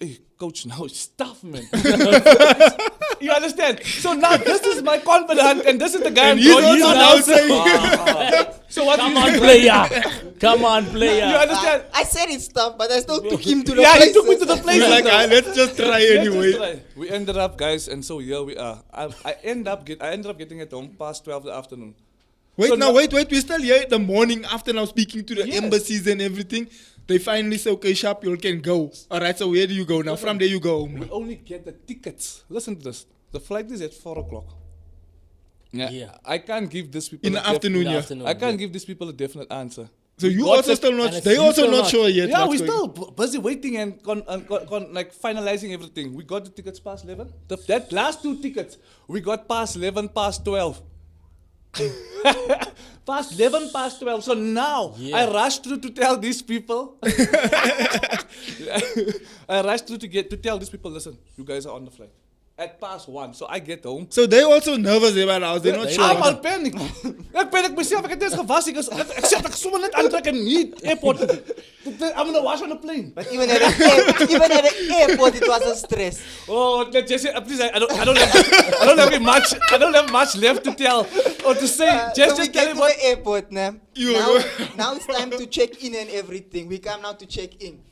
hey, coach, now it's tough, man. You understand? So now this is my confidant, and this is the guy I'm going. He's now saying, so what? Come on, player. Come on, player. You understand? I said it's tough, but I still took him to the Yeah, places. he took me to the place. we're like, let's just try anyway. We ended up, guys, and so here we are. I ended up getting at home past 12 in the afternoon. Wait, So wait. We're still here in the morning after now speaking to the embassies and everything. They finally say, okay, Sharp, you can go. All right, so where do you go now? From there you go home. We only get the tickets. Listen to this. The flight is at 4 o'clock. Yeah. I can't give these people In the afternoon, yeah. I can't give these people a definite answer. So you also still not, they also not sure yet. Yeah, what's we're going still busy waiting and like finalizing everything. We got the tickets past 11. That last 2 tickets, we got past 11, past 12. Past 11, past 12. So now I rushed through to tell these people. I rushed through to tell these people, listen, you guys are on the flight. At past 1. So I get home. So they also nervous about us. They're not sure. I'm al panic. Ek panic myself. Ek het net gewas. Ek sê ek sommer net aantrek en nie airport. I'm gonna wash on the plane. But even at the airport, it was a stress. Oh, Jesse, please, I don't have much left to tell or to say. So we Just get tell to me what. the airport now. Now it's time to check in and everything. We come now to check in.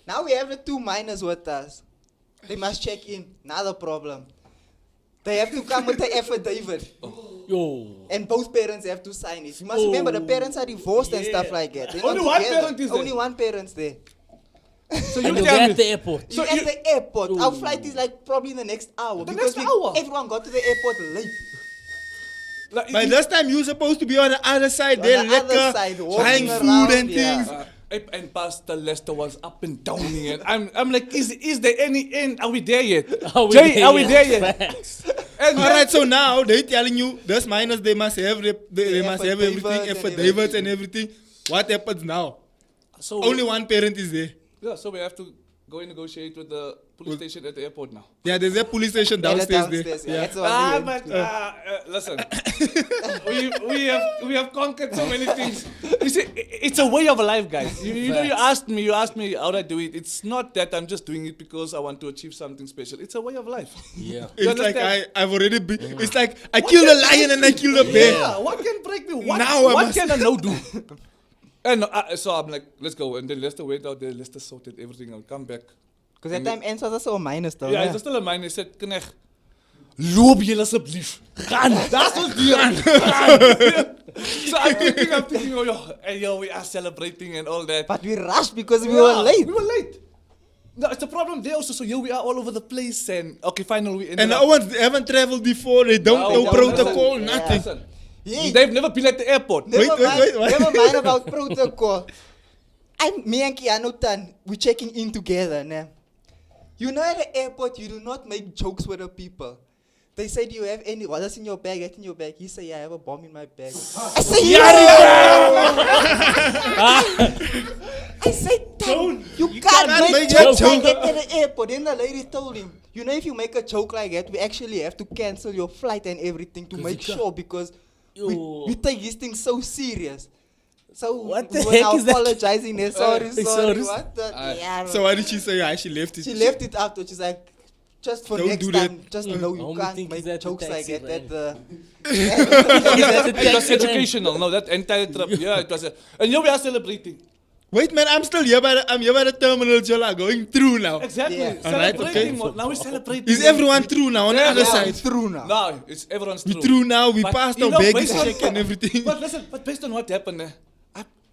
Now we have the 2 minors with us. They must check in. Not a problem. They have to come with the affidavit. Yo. And both parents have to sign it. You must remember the parents are divorced and stuff like that. They're Only not one together. parent is there. Only one parent's there. So And you you're tell at me. the airport. You're at the airport. Our flight is like probably in the next hour. Everyone got to the airport late. Like, By this time you're supposed to be on the other side. They're the other liquor, side, buying walking food around, and yeah. things. And Pastor Lester was up and down here. I'm like, is there any end? Are we there yet? Are we there yet? Facts. And All right, so now they're telling you this minus they must have they must have everything, affidavits and everything. What happens now? So Only one parent is there. Yeah, so we have to go and negotiate with the police station at the airport now. Yeah, there's a police station downstairs there. Yeah. That's what we went. Listen, we have conquered so many things. You see, it's a way of life, guys. You know, you asked me how do I do it. It's not that I'm just doing it because I want to achieve something special. It's a way of life. Yeah. It's like I've already been. It's like I killed a lion and I killed a bear. Yeah, what can break me? Now What can I now do? And so I'm like, let's go. And then Lester went out there. Lester sorted everything. I'll come back. Because that time Ens was also a minus though. Ja, hy was still in mine. Hy sê, "Knecht, loop julle asseblief. Gaan, daar's ons deur." So I'm thinking, oh, yo, we are celebrating and all that. But we rushed because we were late. We were late. No, it's a problem there also. So here we are all over the place and okay, finally we ended And up. the ones haven't traveled before. They don't know protocol, nothing. Listen, Yeah. they've never been at the airport. Wait. Never mind about protocol. Me and Keanu Tan, we're checking in together. Nah. You know, at the airport, you do not make jokes with the people. They say, do you have any, what's in your bag? Get in your bag. He said, yeah, I have a bomb in my bag. I say, I said, you can't make jokes like that at the airport. Then the lady told him, you know, if you make a joke like that, we actually have to cancel your flight and everything to make sure because we take this thing so serious. So what the we heck is that? apologizing there. Sorry. What the? Yeah. So why did she say? Yeah, she left it. She left it after. She's like, just for Don't next do time, that. just know you Only can't thing is make that the jokes like taxi that. It was educational. No, that entire trip. Yeah, it was. And here we are celebrating. Wait, man, I'm still here by the terminal, Jola, going through now. Exactly. Yeah. Celebrating. Alright, Now we're celebrating. Is everyone through now on the other side? Through now. No, it's everyone's We through. through now. We But, passed you our know, baggage based on- check and everything. But listen, based on what happened,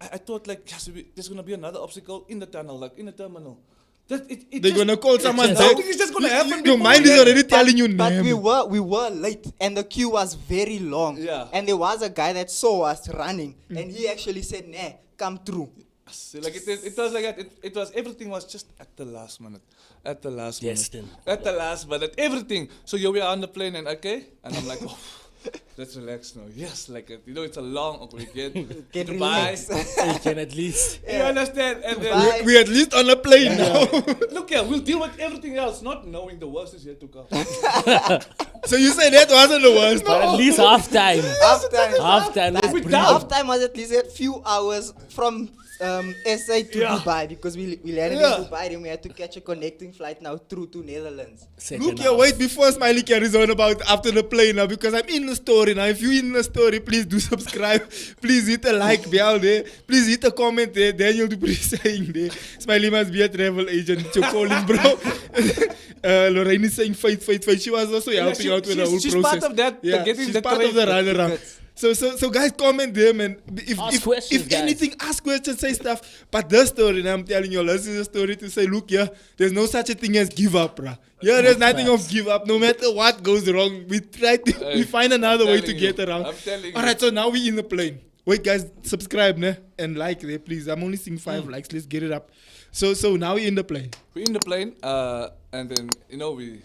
I thought like yes, there's gonna be another obstacle in the tunnel, like in the terminal. They're gonna call someone. Something is just gonna happen. Your before mind we is get- already telling you But name. we were late and the queue was very long. Yeah. And there was a guy that saw us running and he actually said, nah, come through. So, like it was like that. It was everything was just at the last minute. At the last Destined. minute. At the last minute. Everything. So here we are on the plane and okay. And I'm like, oh, let's relax now. Yes, like you know, it's a long we get Get Dubai. relaxed. You can at least. You understand? And then Dubai. We at least on a plane now. look here, we'll deal with everything else, not knowing the worst is yet to come. So you say that wasn't the worst. But at least half time. Half time. We're down. Half time was at least a few hours from SA to Dubai because we landed in Dubai and we had to catch a connecting flight now through to Netherlands. Look here, wait before Smiley carries on about after the play now because I'm in the story now. If you're in the story, please do subscribe. Please hit a like bell there. Please hit a comment there. Daniel Dupree saying there. Smiley must be a travel agent. You're calling, bro. Lorraine is saying fight. She was also helping out with the whole she's process. part of that, Yeah, getting she's the part of the train. runaround. So guys, comment there, man. Ask questions, if guys. anything, ask questions, say stuff. But the story, and I'm telling you, this is a story to say, look, yeah, there's no such a thing as give up, bruh. Yeah, there's nothing of give up. No matter what goes wrong, we try to, we find another way to telling get you. around. I'm telling All you. right, so now we in the plane. Wait, guys, subscribe, ne? And like there, please. I'm only seeing 5 likes. Let's get it up. So now we in the plane. We're in the plane, and then you know we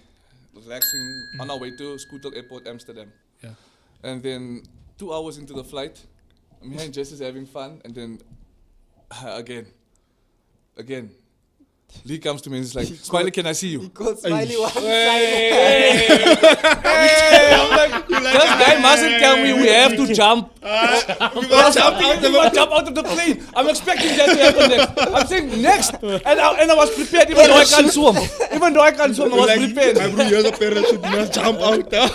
relaxing on our way to Schiphol Airport, Amsterdam. Yeah. And then 2 hours into the flight, me and Jess is having fun, and then again, Lee comes to me and he's like, "Smiley, can I see you?" He called Smiley one Hey, I'm like, this guy mustn't tell me we have to jump. We must jump out We must jump out of the plane. I'm expecting that to happen next. I'm saying next, and I was prepared even though I can't swim. Even though I can't swim, I was prepared. My bro, here's a parachute. You must jump out now.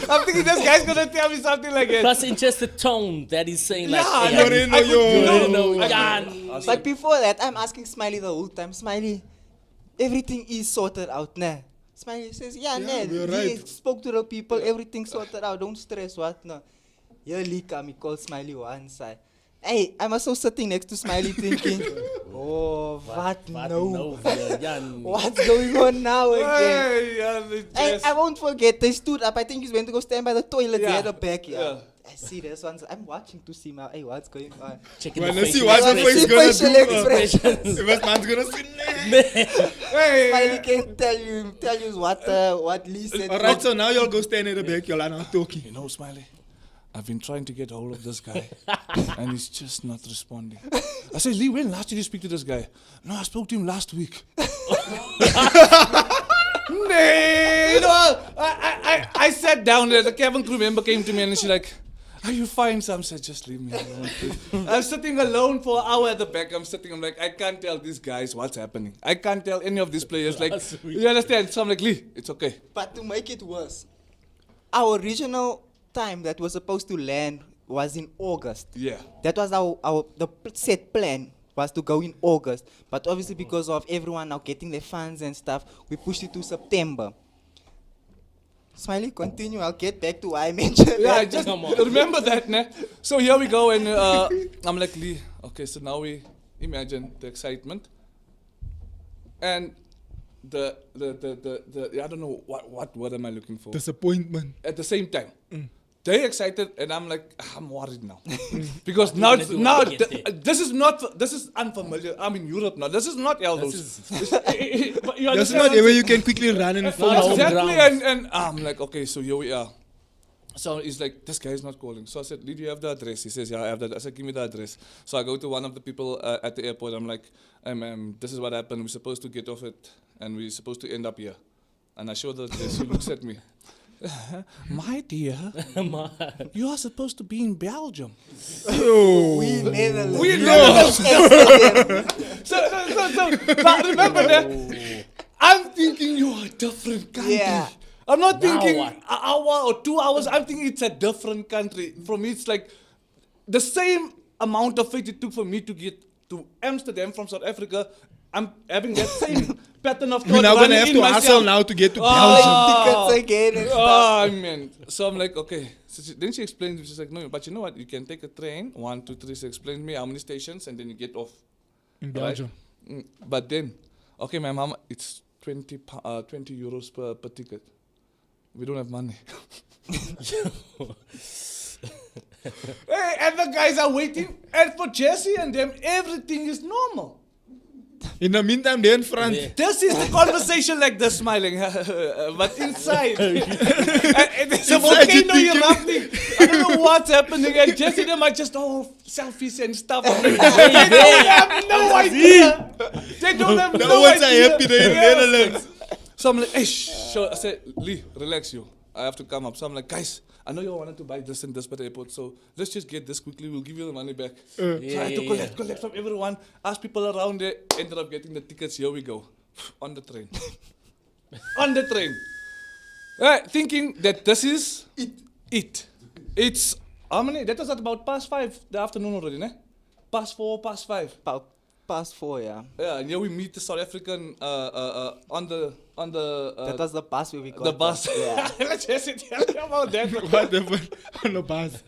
I'm thinking this guy's gonna tell me something like that. Plus, in just the tone that he's saying, like, Yeah, hey, I already know could- you. you already know, I could- Jan. But before that, I'm asking Smiley the whole time, Smiley, everything is sorted out, nah. Smiley says, yeah, nah, we're he right. spoke to the people, everything's sorted out, don't stress, what, no. Here Lee come, he called Smiley one side. Hey, I'm also sitting next to Smiley thinking, oh, what no? Jan. What's going on now again? Hey, yeah, Hey, I won't forget, they stood up, I think he's went to go stand by the toilet Yeah. there at the back, yeah. Yeah. I see this one, I'm watching to see my, hey, what's going on? Checking Well, the let's see facial what the expressions. face gonna Facial do. expressions. If man's gonna say, Smiley can tell you what Lee said. Alright, so now y'all go stand in the back, y'all are now talking. You know, Smiley, I've been trying to get hold of this guy, and he's just not responding. I said, Lee, when last did you speak to this guy? No, I spoke to him last week. Nee, no, I sat down there. The cabin crew member came to me and she's like, are you fine, Sam? I said, just leave me alone, please. I'm sitting alone for an hour at the back. I'm like, I can't tell these guys what's happening. I can't tell any of these players. Like, you understand? So I'm like, Lee, it's okay. But to make it worse, our original time that was supposed to land was in August. Yeah. That was the set plan was to go in August. But obviously because of everyone now getting their funds and stuff, we pushed it to September. Smiley, continue. I'll get back to why I mentioned Yeah, that. I just remember that, ne? So here we go, and I'm like, Lee, okay, so now we imagine the excitement. And the I don't know what word am I looking for? Disappointment. At the same time. They excited, and I'm like, I'm worried now. Because now this is unfamiliar. I'm in Europe now. This is not Eldos. That's not where you can quickly run and fall. Exactly, and I'm like, okay, so here we are. So he's like, this guy is not calling. So I said, Lee, do you have the address? He says, yeah, I have that. I said, give me the address. So I go to one of the people at the airport. I'm like, this is what happened. We're supposed to get off it, and we're supposed to end up here. And I show the address. He looks at me. My dear, you are supposed to be in Belgium. We never So but remember that I'm thinking you are a different country. Yeah. I'm not thinking what? an hour or 2 hours. I'm thinking it's a different country. For me, it's like the same amount of faith it took for me to get to Amsterdam from South Africa. I'm having that same pattern of thought. You're now going to running have in to myself. hustle now to get to Belgium. tickets again and stuff. Oh, man. So I'm like, okay. So then she explained, she's like, no, but you know what? You can take a train, 1, 2, 3. She explained to me how many stations, and then you get off. In Belgium. Right? But then, okay, my mom, it's 20 euros per ticket. We don't have money. Hey, and the guys are waiting, and for Jesse and them, everything is normal. In the meantime, they're in front. Yeah. This is the conversation like this, smiling, but inside, it's a volcano erupting. I don't know what's happening, and Jesse and them are just selfies and stuff. They don't have no idea. They don't have No no one's idea. happy they're in Netherlands. So I'm like, hey, so I said, Lee, relax you. I have to come up. So I'm like, guys, I know you wanted to buy this and this at the airport, so let's just get this quickly. We'll give you the money back. So I had to collect from everyone, ask people around there, ended up getting the tickets. Here we go. On the train. On the train. Thinking that this is it. It's, how many? That was at about past 5 the afternoon already, ne? Past 4, past 5. About past 4, yeah. Yeah, and here we meet the South African on the that was the bus where we got the bus. Yeah. Let's just tell you about that. Whatever. On the bus.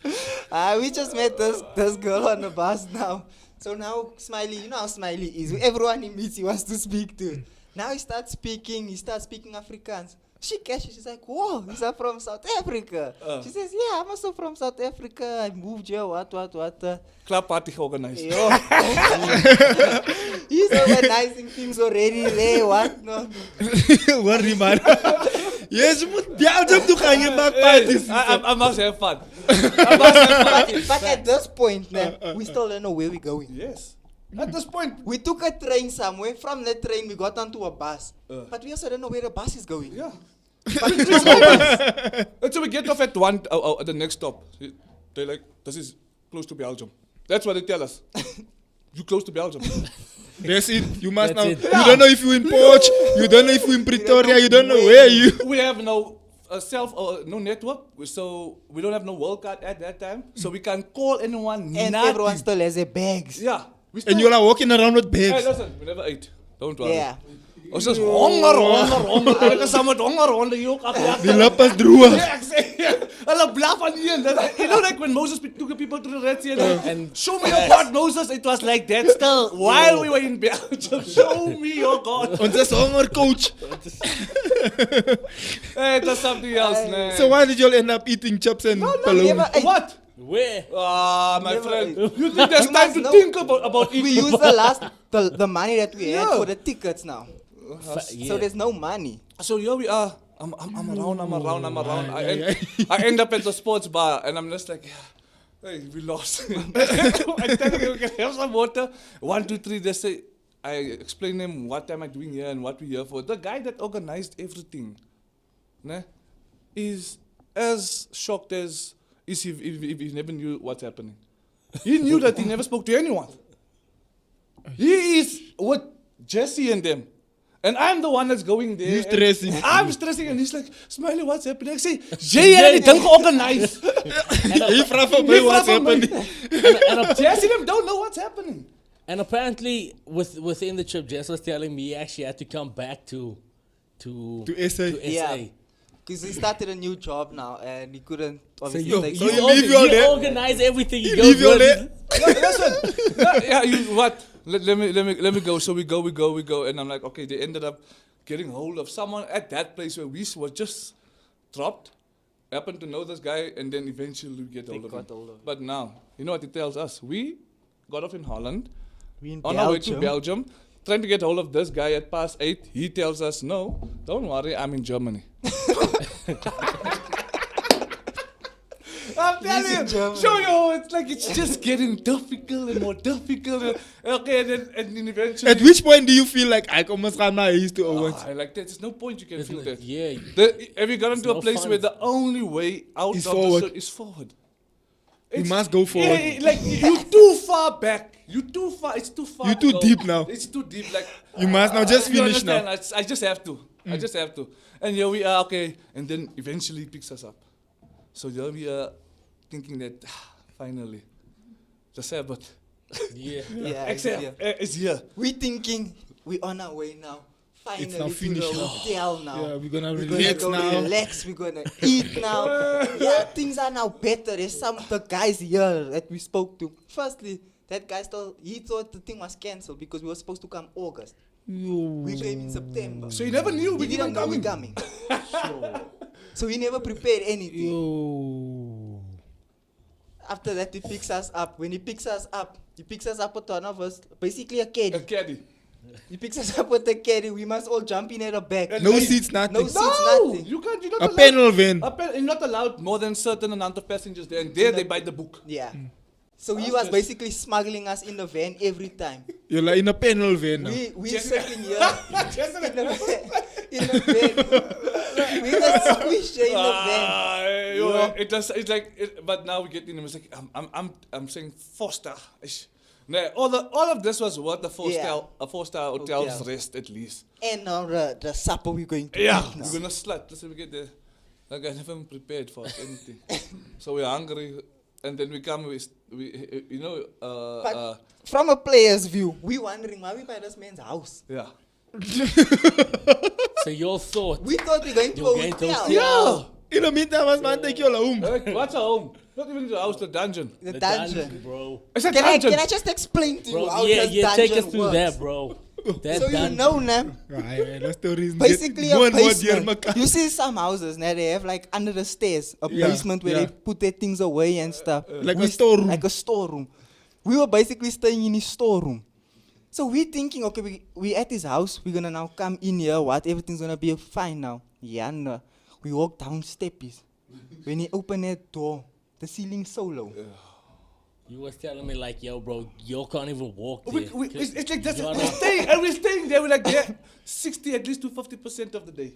We just met this girl on the bus now. So now Smiley, you know how Smiley is. Everyone he meets he wants to speak to. Now he starts speaking Afrikaans. She catches, she's like, whoa, he's from South Africa. She says, yeah, I'm also from South Africa. I moved here, what. Club party organized. Yo. He's organizing things already there, what no. Worry, man. Yes, you moet Belgium toe gaan, je maakt parties. I must have fun. But at this point, man, we still don't know where we're going. Yes. At this point. We took a train somewhere. From the train, we got onto a bus. But we also don't know where the bus is going. Yeah. But And so we get off at the next stop. They're like, this is close to Belgium. That's what they tell us. You close to Belgium. That's it. You must That's now. it. You don't know if you're in Poch. You don't know if you're in Pretoria. You don't know where you. We have no no network, so we don't have no world card at that time. So we can call anyone. and everyone still has their bags. Yeah. And you're like walking around with Hey, bags. listen, we never ate. Don't worry. Yeah. Ons is honger. Ek is saam met honger hier ook af. Die lip is droog. Ja, ek sê, hulle blaf aan een. You know, like when Moses took people to the Red Sea and show me your God, Moses, it was like that still. While we were in Belgium, show me your God. Ons is honger, coach. Hey, it was something else, man. So why did you all end up eating chips and palone? Never ate. What? Where? Ah, my Never friend. ate. You think there's You time must to know. think about eating? We use the money that we had Yeah. for the tickets now. So there's no money. So here we are I'm around. I end up at the sports bar and I'm just like, hey, we lost. I'm telling you, we can have some water. 1, 2, 3, they say, I explain them what am I doing here and what we're here for. The guy that organized everything is as shocked as if he never knew what's happening. He knew that he never spoke to anyone. He is with Jesse and them. And I'm the one that's going there. You stressing. I'm stressing and he's like, Smiley, what's happening? I say, Jay, he don't organize. He from what's happening. And Jesse them don't know what's happening. And apparently, within the trip, Jess was telling me he actually had to come back to SA. Yeah. Because he started a new job now and he couldn't obviously yo, take so you leave your you there? organize everything. You Leave your there? No, listen. You what? Let me go. So we go, and I'm like, okay. They ended up getting hold of someone at that place where we were just dropped. Happened to know this guy, and then eventually we get hold of him. But now, you know what he tells us? We got off in Holland, on our way to Belgium, trying to get hold of this guy at past 8. He tells us, no, don't worry, I'm in Germany. I'm telling you, show you, it's like it's just getting difficult and more difficult. Okay, and then eventually. At which point do you feel like I almost ran my used to over? Like that. There's no point you can feel that. Yeah. Have you gotten to a place where the only way out Is of forward. the is forward? You must go forward. Yeah, like you're too far back. You're too far. It's too far. You're too to go. deep now. It's too deep. Like You must now just you finish now. understand? I just have to. I just have to. And here we are. Okay. And then eventually he picks us up. So here we are, thinking that finally the Sabbath. Yeah. Yeah, Except yeah. it's here. We thinking we on our way now. Finally It's now to finished. the hotel now. Yeah, we're gonna We're relax gonna go now. relax. We're gonna eat now. Yeah, things are now better. There's some of the guys here that we spoke to. Firstly, that guy he thought the thing was cancelled because we were supposed to come August. We came in September. So you never knew we He didn't know we coming. coming. So he never prepared anything. Yo. After that, he picks us up. When he picks us up with one of us, basically a kid. A caddy. He picks us up with a caddy. We must all jump in at the back. No seats, nothing. No seats, No, nothing. you can't. You're not A allowed. panel van. You're not allowed more than certain amount of passengers there, and there they buy the book. Yeah. So he was basically smuggling us in the van every time. You're like in a panel van now. We sitting here in the van. We just squished here in the van. It's like, but now we get in. It's like I'm saying 4-star. No, all of this was worth a 4-star hotel's Hotel. rest at least. And now the supper we're going to Yeah, eat now. we're gonna slut. Listen, we get there. Like I never prepared for anything, so we're hungry, and then we come with But from a player's view, we wondering why we by this man's house. yeah. So your thought? We thought we were going to You're a going to hotel. hotel. Yeah. In the meantime, was man take you home. Like, what's a home? Not even the house, the dungeon. The dungeon. bro. It's a Can I dungeon. just explain to you Bro, how yeah, this take dungeon us through works? that, bro. That So you dungeon. know, now, Right, that's the reason. basically More a and more dear basement. Maka. You see some houses now, they have like under the stairs a Yeah, basement where yeah. they put their things away and stuff. Like a storeroom. Like a storeroom. We were basically staying in his storeroom. So we thinking, okay, we at his house, we're gonna now come in here, everything's gonna be fine now. Yeah, no. We walk down steps. When he opened that door, the ceiling's so low. You was telling me like, yo, bro, you can't even walk there. It's like that's You're we're staying there. We're like there, 60 at least to 50% of the day.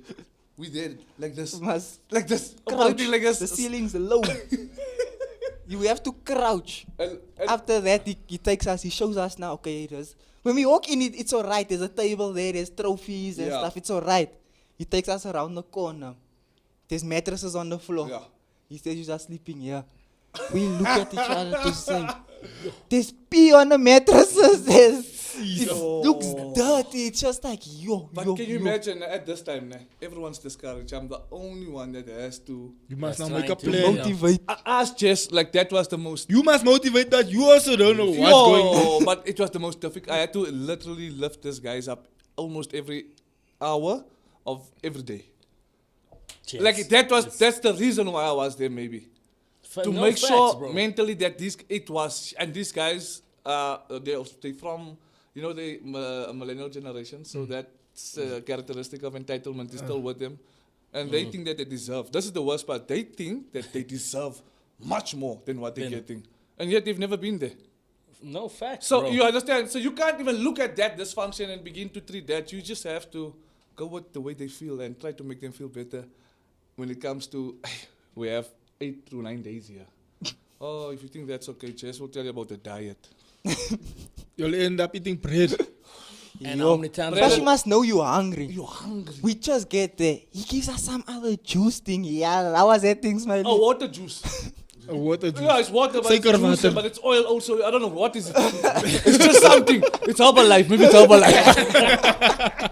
We there like this, Must like this, crouch. operating like this. The ceiling's low. You have to crouch. And After that, he takes us, he shows us now, okay, it is. When we walk in, it's alright. There's a table there, there's trophies and Yeah. stuff. It's alright. He takes us around the corner. There's mattresses on the floor. Yeah. He says, you're just sleeping here. We look at each other to say, there's pee on the mattresses. It looks dirty. It's just like, But can you imagine at this time, everyone's discouraged. I'm the only one that has to. You must now That's make a trying to plan. motivate. I asked Jess, like that was the most. You must motivate that. You also don't know what's going on. But it was the most difficult. I had to literally lift these guys up almost every hour of every day. Cheers. Like that's the reason why I was there maybe. To No make facts, sure bro. mentally that these guys they from the millennial generation, so that's characteristic of entitlement is still with them. And they think that they deserve. This is the worst part. They think that they deserve much more than what they're getting. And yet they've never been there. No facts. So bro. you understand? So you can't even look at that dysfunction and begin to treat that. You just have to go with the way they feel and try to make them feel better when it comes to, we have 8 to 9 days here. Oh, if you think that's okay, Jess will tell you about the diet. You'll end up eating bread. And how many times? But you must know you're hungry. You're hungry. We just get there. He gives us some other juice thing. Yeah, that was that thing, Smiley. Oh, water juice. Water juice. Yeah, it's water, but Zeker it's juice, water. but it's oil also. I don't know what is it. It's just something. It's Herbalife. Maybe it's Herbalife.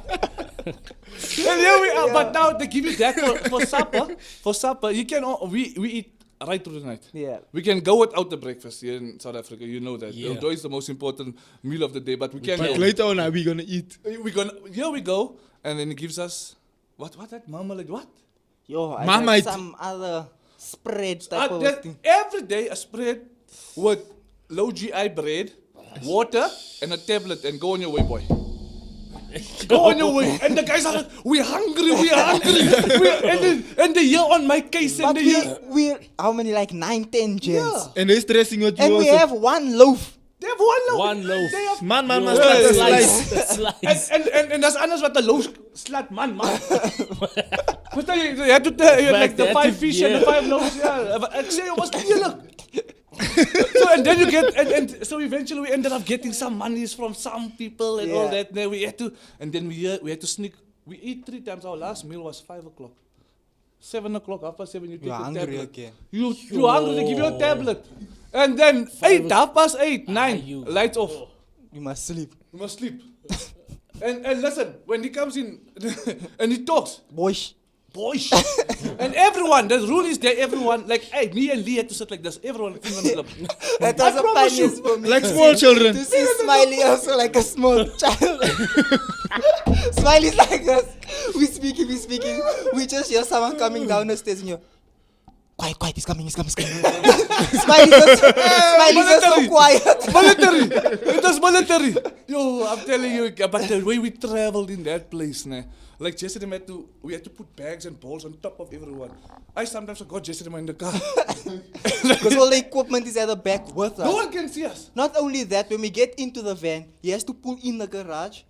And here we are. But now they give you that for supper. For supper, you can. We eat right through the night. Yeah. We can go without the breakfast here in South Africa. You know that. Yeah. Although it's the most important meal of the day, but we can. But later on, are we gonna eat? We're gonna. Here we go, and then it gives us what that marmalade what? Yo, I Marmite. got some other spread type of thing. Every day a spread with low GI bread, water, and a tablet, and go on your way, boy. Go on your way. And the guys are like, we're hungry. And they yell on my case. But And they yell. we're how many, like 9, 10 gens? Yeah. And they're stressing with you And we also. have one loaf. They have one loaf. One loaf. They have, Man, Yo, slice. slice. and that's anders wat the loaf slat man. What are you have to tell you like the Back 5 then, fish and the 5 loaves. Yeah. Ek sê, was eerlik. So and then you get and so eventually we ended up getting some monies from some people and all Yeah. that. Then we had to and then we had to sneak. We eat 3 times. Our last meal was 5 o'clock. 7 o'clock, 7:30, you take You're a hungry tablet. again. You're hungry, they give you a tablet. And then 8, 8:30, 9, you- lights off. You must sleep. You must sleep. and listen, when he comes in and he talks, Boys. boys. And everyone, the rule is there, everyone, like, hey, me and Lee had to sit like this. Everyone finger on the lip. That was the promise you. funniest for me. Like small children. To see Smiley also like a small child. Smiley's like us. We speaking. We just hear someone coming down the stairs and you're quiet, he's coming. Smiley's just so quiet. Military. It was military. Yo, I'm telling you, but the way we traveled in that place, nah, like Jesse and we had to put bags and balls on top of everyone. I sometimes forgot Jesse and in the car. Because all the equipment is at the back with us. No one can see us. Not only that, when we get into the van, he has to pull in the garage.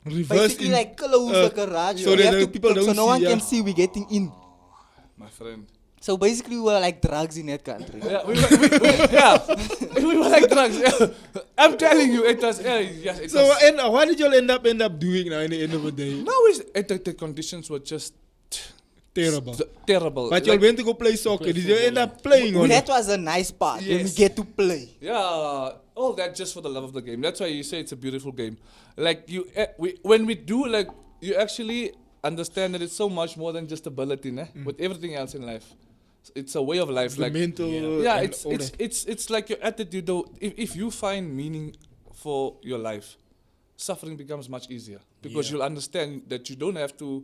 Reverse Basically in. like close the garage. so We that have the to people don't so no see, one yeah. can see we getting in. My friend. So basically we were like drugs in that country. Yeah, we were like drugs. Yeah. I'm telling you, it was. Yes, it So was. and what did you end up doing now in the end of the day? No, the conditions were just Terrible. terrible. But you Like, went to go play soccer. Did you end up playing or That not? was a nice part when we Yes. get to play. yeah, all that just for the love of the game. That's why you say it's a beautiful game. Like when we do, like you actually understand that it's so much more than just ability, né? With everything else in life, it's a way of life. The Like mental. yeah, and it's all it's, that. it's like your attitude. Though, if you find meaning for your life, suffering becomes much easier because Yeah. you'll understand that you don't have to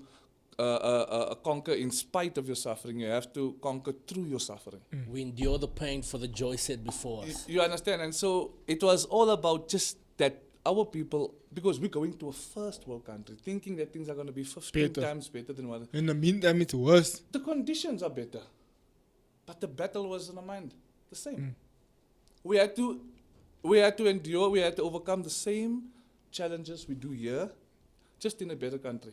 conquer in spite of your suffering. You have to conquer through your suffering. We endure the pain for the joy set before us. You understand? And so it was all about just that our people, because we're going to a first world country, thinking that things are going to be 15 Better. times better than what. In the meantime, it's worse. The conditions are better, but the battle was in our mind the same. We had to endure. We had to overcome the same challenges we do here, just in a better country.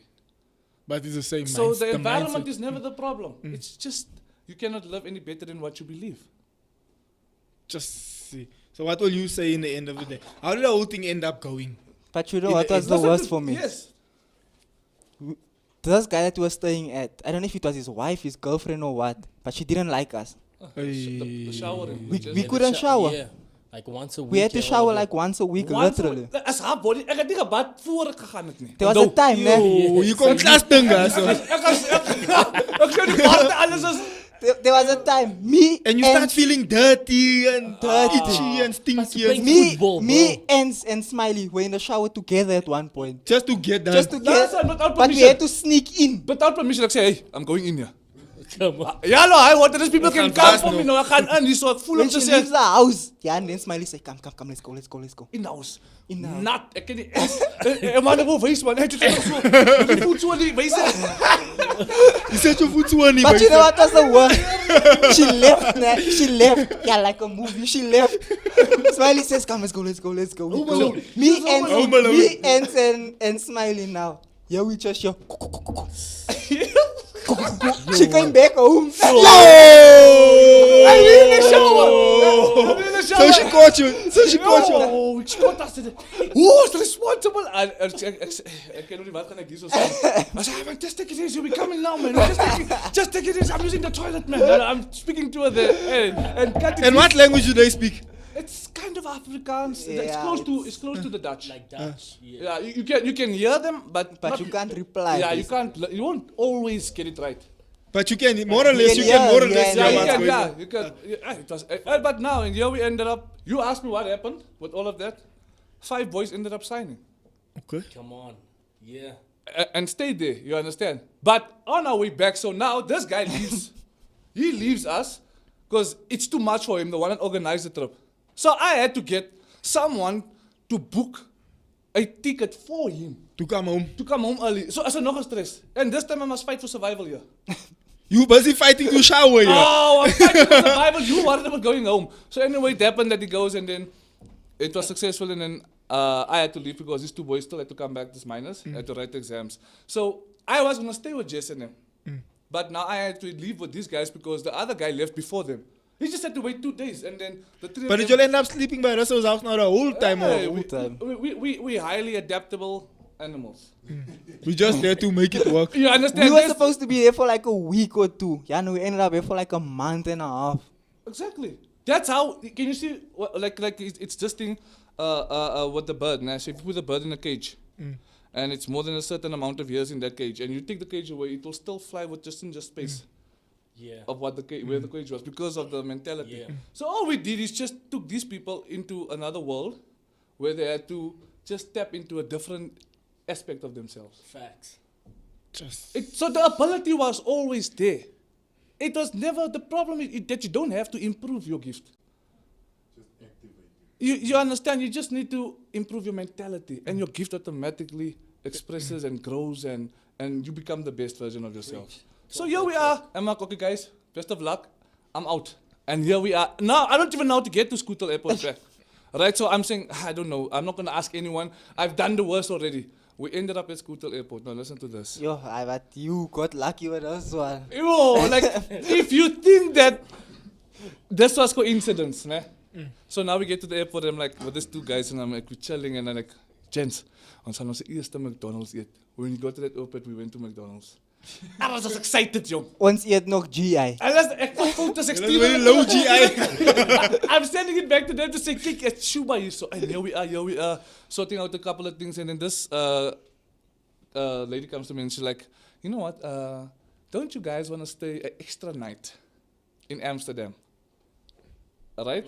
But it's the same. So the environment mindset. is never the problem. It's just you cannot live any better than what you believe. Just see. So what will you say in the end of the day? How did the whole thing end up going? But you know In what the was end- the Listen worst to- for me? Yes. This guy that we were staying at, I don't know if it was his wife, his girlfriend or what, but she didn't like us. The showering. We just- we couldn't shower. Yeah, like once a week. We had to and all shower of like once a week, Once literally. As haar body, ek het nie gebad voor ek gegaan het nie. There was a time, Oh, ne? you come class thing, so. Ek sê die baard alles is There was a time, me And you start feeling dirty and Dirty. itchy and stinky. But And you me, football, me and Smiley were in the shower together at one point. just to get done. Just to get, Listen, without but we permission. had to sneak in. Without permission, ek sê, hey, I'm going in here. Come on. Ja, no, I wanted these people We can gaan come vast for nog. me. No, I can't earn this, so ik voel When op she te leaves zeggen. the house, yeah, and then Smiley say, come, let's go. In the house. In the house. Not. Ik ken niet. Man, ik wil wees, man. Hij doet het zo. Ik voel zo niet. Wees. Je zet je voet zo aan die But you know buiten. what was the worst? She left, man. She left. Yeah, like a movie. She left. Smiley says, come, let's go. We go. Home alone. Me and Smiley now. Yeah, we just here. She came back home. I'm in the shower. So she caught you. Oh, ik schot dat ze de... Who is responsible? Ik ken nog niet wat gaan ik hier zo zeggen. I said, man, just take it easy. We're coming now, man. Just take it easy. I'm using the toilet, man. I'm speaking to her there. And what language do they speak? It's kind of Afrikaans. Yeah, It's close to the Dutch. Like Dutch. Yeah. Yeah, you can hear them, but not, you can't reply. Yeah, you can't. You won't always get it right. But you can, more or less, Yeah, you can more or yeah, less yeah, hear you what's can. going Yeah, on. you can. Yeah, it was. But now, and here we ended up. You asked me what happened with all of that. 5 boys ended up signing Okay. Come on. Yeah. and stayed there. You understand? But on our way back, so now this guy leaves. He leaves us because it's too much for him. The one that organized the trip. So I had to get someone to book a ticket for him To come home. to come home early. So as a nog stress. And this time I must fight for survival here. You busy fighting to shower, yeah. Oh, I'm fighting for survival. You worried about going home. So anyway, it happened that he goes and then it was successful and then I had to leave because these 2 boys still had to come back, these minors, had to write exams. So I was going to stay with Jess and them. But now I had to leave with these guys because the other guy left before them. He just had to wait 2 days and then the 3 But of did them... you end up sleeping by Russell's house now the whole time? Hey, Or we highly adaptable animals. we just there to make it work? You understand? We were There's- supposed to be there for like a week or 2. Yeah, no, we ended up there for like a month and a half. Exactly. That's how. Can you see? Like it's this thing. With the bird. Now, so if you put the bird in a cage, and it's more than a certain amount of years in that cage, and you take the cage away, it will still fly with just space Yeah. of what where the cage was because of the mentality. Yeah. So all we did is just took these people into another world, where they had to just tap into a different aspect of themselves. Facts. Just. So the ability was always there. It was never the problem is that you don't have to improve your gift. You understand? You just need to improve your mentality, and your gift automatically expresses and grows, and you become the best version of yourself. So here we are. I'm like, okay, guys, best of luck. I'm out, and here we are. Now I don't even know how to get to Scootle Airport back. Right? So I'm saying I don't know. I'm not gonna ask anyone. I've done the worst already. We ended up at Scootle Airport. Now listen to this. Yo, but you got lucky with us one. Yo, like if you think that this was coincidence, ne? So now we get to the airport and I'm like with these 2 guys and I'm like we're chilling and I'm like, gents, ons gaan ons eerste McDonald's eat. When we got to that airport, we went to McDonald's. I was just excited, jong. Ons eet nog GI. En dat is echt een foto's, ik That's stuur very het. low GI. I'm sending it back to them to say, kijk, it's Shuba hier. So, and here we are, sorting out a couple of things. And then this lady comes to me and she's like, you know what, don't you guys want to stay an extra night in Amsterdam? Alright?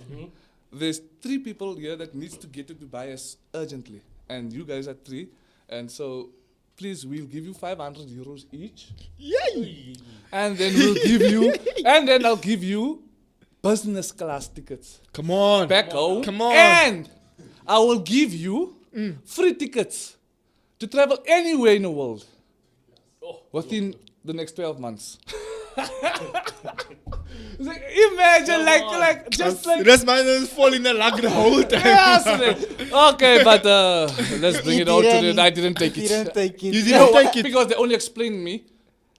There's 3 people here that needs to get to Dubai as urgently. And you guys are 3. And so, please, we'll give you 500 euros each. Yay! And then we'll give you, and then I'll give you business class tickets Come on. back home. Come on. And I will give you free tickets to travel anywhere in the world within the next 12 months. It's like, imagine, like, just like. This man is falling in the lug the whole time. Yes, like, okay, but let's bring it out to the. I didn't take He it. didn't take it. You You know didn't what? take it. Because they only explained me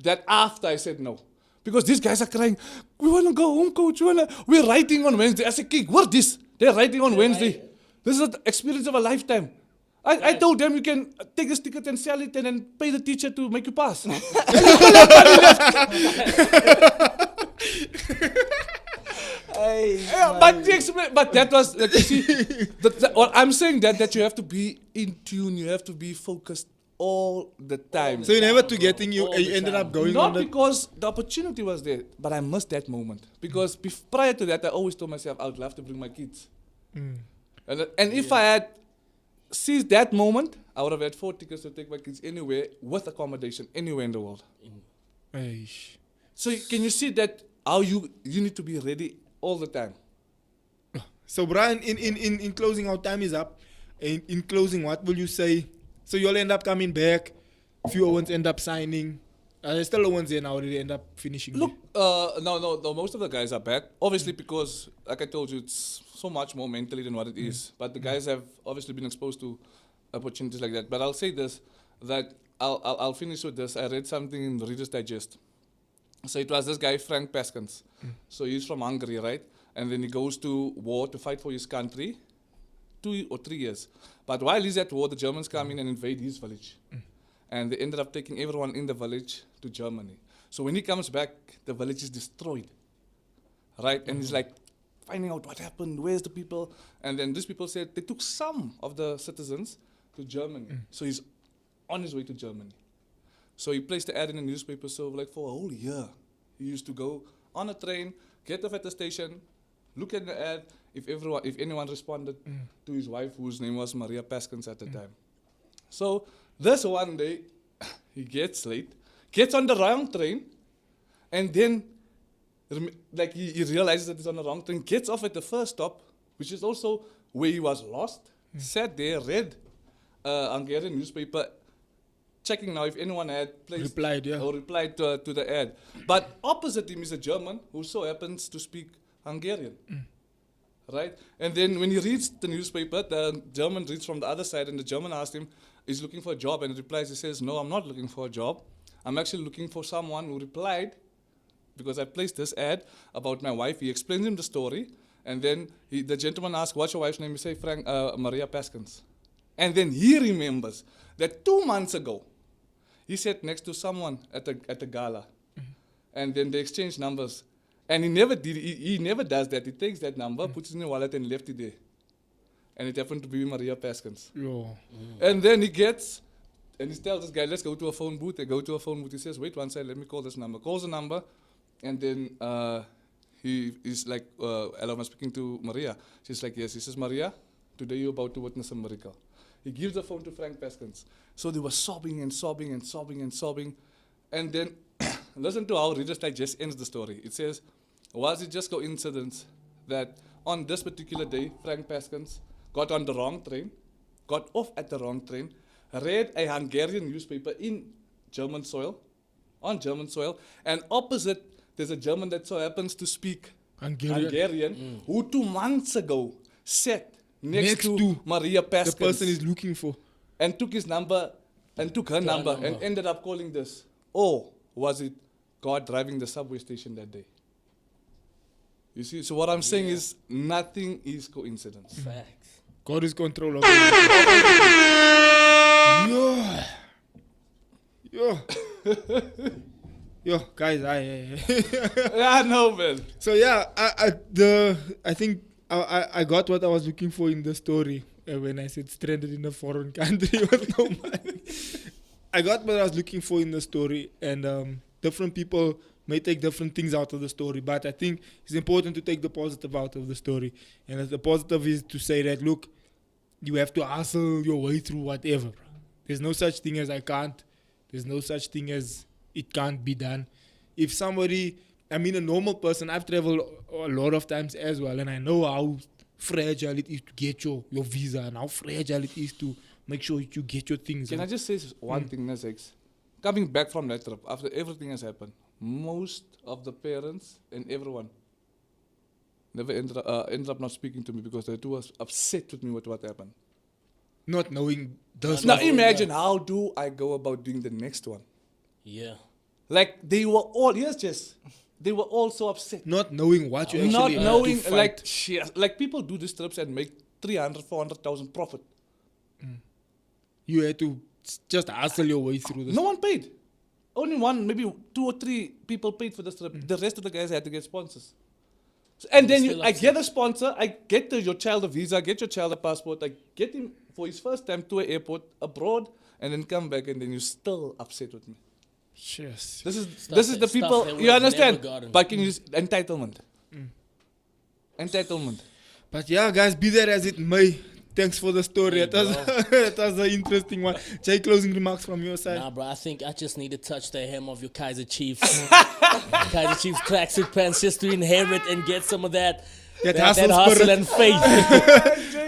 that after I said no. Because these guys are crying, we want to go home, coach. We're writing on Wednesday. I said, kid, what this? They're writing on Wednesday. This is the experience of a lifetime. I told them you can take this ticket and sell it and then pay the teacher to make you pass. Hey, Yeah, but that was, like, you see, what I'm saying that you have to be in tune, you have to be focused all the time. So you never to getting you, All the you ended time. up going Not on the. because the opportunity was there, but I missed that moment. Because prior to that, I always told myself I would love to bring my kids. And if I had seized that moment, I would have had 4 tickets to take my kids anywhere with accommodation, anywhere in the world. Eish. So can you see that how you need to be ready all the time? So Brian, in closing, our time is up. In closing, what will you say? So you'll end up coming back. Few ones end up signing. There's still ones there now. They end up finishing. Look, no, most of the guys are back. Obviously, because like I told you, it's so much more mentally than what it is. But the guys have obviously been exposed to opportunities like that. But I'll say this, that I'll finish with this. I read something in Reader's Digest. So it was this guy, Frank Paskins. So he's from Hungary, right? And then he goes to war to fight for his country, 2 or 3 years. But while he's at war, the Germans come in and invade his village. And they ended up taking everyone in the village to Germany. So when he comes back, the village is destroyed, right? And he's like finding out what happened, where's the people? And then these people said they took some of the citizens to Germany. So he's on his way to Germany. So he placed the ad in the newspaper, so like for a whole year, he used to go on a train, get off at the station, look at the ad, if anyone responded to his wife, whose name was Maria Paskins at the time. So this one day, he gets late, gets on the wrong train, and then like he realizes that he's on the wrong train, gets off at the first stop, which is also where he was lost, sat there, read Hungarian newspaper, checking now if anyone had replied to the ad. But opposite him is a German who so happens to speak Hungarian. Right? And then when he reads the newspaper, the German reads from the other side, and the German asks him, he's looking for a job, and he replies, he says, no, I'm not looking for a job. I'm actually looking for someone who replied, because I placed this ad about my wife. He explains him the story, and then the gentleman asks, what's your wife's name? He says, Maria Paskins. And then he remembers that 2 months ago, he sat next to someone at the gala, and then they exchanged numbers. And he never does that. He takes that number, puts it in the wallet, and left it there. And it happened to be Maria Paskins. And then he tells this guy, let's go to a phone booth. They go to a phone booth. He says, wait one second, let me call this number. Calls the number, and then he is like, hello, am I speaking to Maria? She's like, yes. He says, Maria, today you're about to witness a miracle. He gives the phone to Frank Paskins. So they were sobbing and sobbing and sobbing and sobbing. And then, listen to how Reader's Digest ends the story. It says, was it just coincidence that on this particular day, Frank Paskins got on the wrong train, got off at the wrong train, read a Hungarian newspaper in German soil, on German soil, and opposite, there's a German that so happens to speak Hungarian who 2 months ago sat next to Maria Paskins, the person he's looking for, and took his number, and took her number, and ended up calling this. Or was it God driving the subway station that day? You see, so what I'm saying is nothing is coincidence. Facts. God is control of it. Yo, guys, Yeah, no, man. So yeah, I think I got what I was looking for in the story when I said stranded in a foreign country with no money. I got what I was looking for in the story, and different people may take different things out of the story, but I think it's important to take the positive out of the story. And the positive is to say that, look, you have to hustle your way through whatever. Bro. There's no such thing as I can't. There's no such thing as it can't be done. If somebody, a normal person, I've traveled a lot of times as well, and I know how fragile it is to get your visa, and how fragile it is to make sure that you get your things. Can I just say one thing, Nazex? Coming back from that trip, after everything has happened, most of the parents and everyone never ended up not speaking to me because they too upset with me with what happened. Not knowing this. Now imagine how do I go about doing the next one? Yeah. Like they were all, they were all so upset. Not knowing what you actually not knowing, like people do these trips and make 300,000, 400,000 profit. You had to just hustle your way through this. No one paid. Only one, maybe 2 or 3 people paid for this trip. The rest of the guys had to get sponsors. So, and then I get a sponsor, I get your child a visa, get your child a passport, I get him for his first time to an airport abroad, and then come back, and then you're still upset with me. Yes. This is the people, you understand? But can you use entitlement. Entitlement. But yeah, guys, be that as it may, Thanks for the story. Hey, It was, it was an interesting one. Jay, closing remarks from your side. Nah, bro, I think I just need to touch the hem of your Kaiser Chiefs. Kaiser Chiefs tracksuit pants just to inherit and get some of that hustle and faith.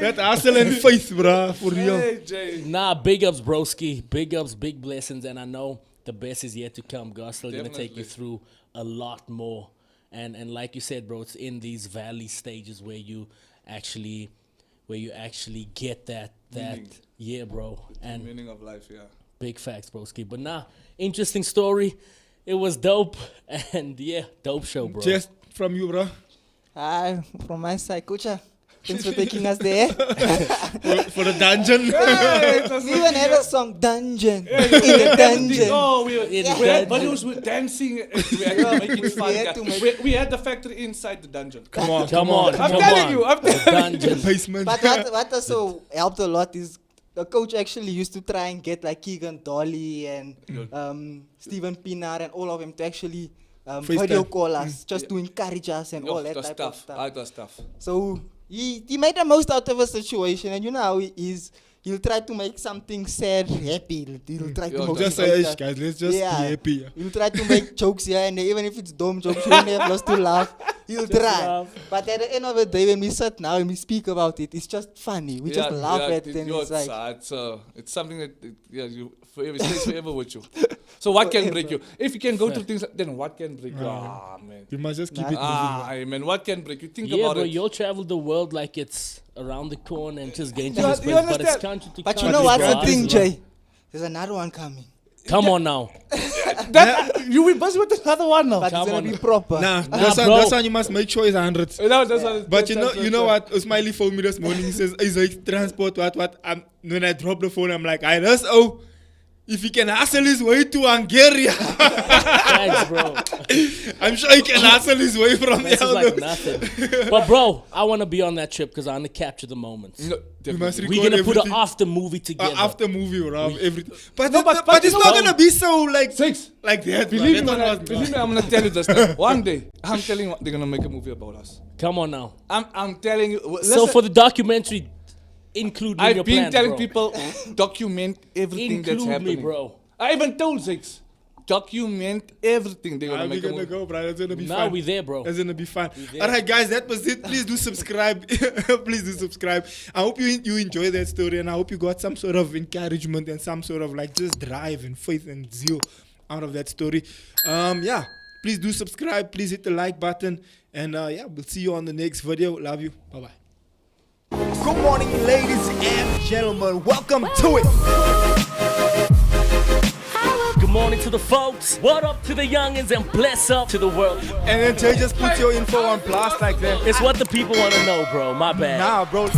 That hustle and faith, bro, for real. Hey, Jay. Nah, big ups, broski. Big ups, big blessings. And I know the best is yet to come. God's still going to take you through a lot more. And like you said, bro, it's in these valley stages where you actually get that yeah, bro. And Meaning of life, yeah. big facts, broski. But nah, interesting story. It was dope. And yeah, dope show, bro. Just from you, bro. Hi, from my side, Kucha. Thanks for taking us there. For the dungeon. We even had a song, Dungeon. In the dungeon. Oh, we had dungeon. videos with dancing. We had to make it fun. We had to make- We had the factory inside the dungeon. Come on. I'm telling you. Dungeon. Basement. But what also helped a lot is the coach actually used to try and get like Keegan Dolly and Steven Pinar and all of them to actually video call us just to encourage us and all that type of stuff. That stuff. So he made the most out of a situation, and you know how he is. He'll try to make something sad happy. He'll try to make Just something say, guys, let's just be happy. He'll try to make jokes here and there, even if it's dumb jokes, you don't have lost to laugh. He'll try. laugh. But at the end of the day, when we sit now and we speak about it, it's just funny. We just laugh at it, and it's like, it's something that you forever stays forever with you. So what can break you? If you can go through things, then what can break you? Ah, man. You must just keep it moving. Man, what can break you? Think Yeah, about bro, it. you'll travel the world like it's around the corner and just gain You to this place. But it's understand? country to but country. you know what's bro. the thing, Jay? There's another one coming. Come on now. You will buzz with another one now. But it's Come gonna on. be proper. Nah, bro. that's one you must make sure is 100. But you know what? Smiley phoned me this morning. He says, "Is like transport what?" When I drop the phone, I'm like, "I just if he can hustle his way to Hungary, Thanks, bro. I'm sure he can hustle his way from This is like Eldos." nothing. But bro, I want to be on that trip because I want to capture the moments. We must record We're gonna put an everything. after movie together. After movie, bro, everything. But but it's you not know- gonna be so like Six. like that. Believe bro. me, I'm gonna tell you this. One day, I'm telling you, they're gonna make a movie about us. Come on now. I'm telling you. So listen, for the documentary, include me in your I've been plans, telling bro. people, document everything that's Include happening. me, bro. I even told Six, document everything. They're gonna We're make a gonna movie. go, bro. That's gonna be Now fun. we there, bro. That's gonna be fun. there. All right, guys, that was it. Please do subscribe. Please do subscribe. I hope you enjoy that story, and I hope you got some sort of encouragement and some sort of like just drive and faith and zeal out of that story. Yeah. Please do subscribe. Please hit the like button, and yeah, we'll see you on the next video. Love you. Bye bye. Good morning, ladies and gentlemen. Welcome to it. Good morning to the folks. What up to the youngins and bless up to the world. And then Jay just put your info on blast like that. It's what the people want to know, bro. My bad. Nah, bro.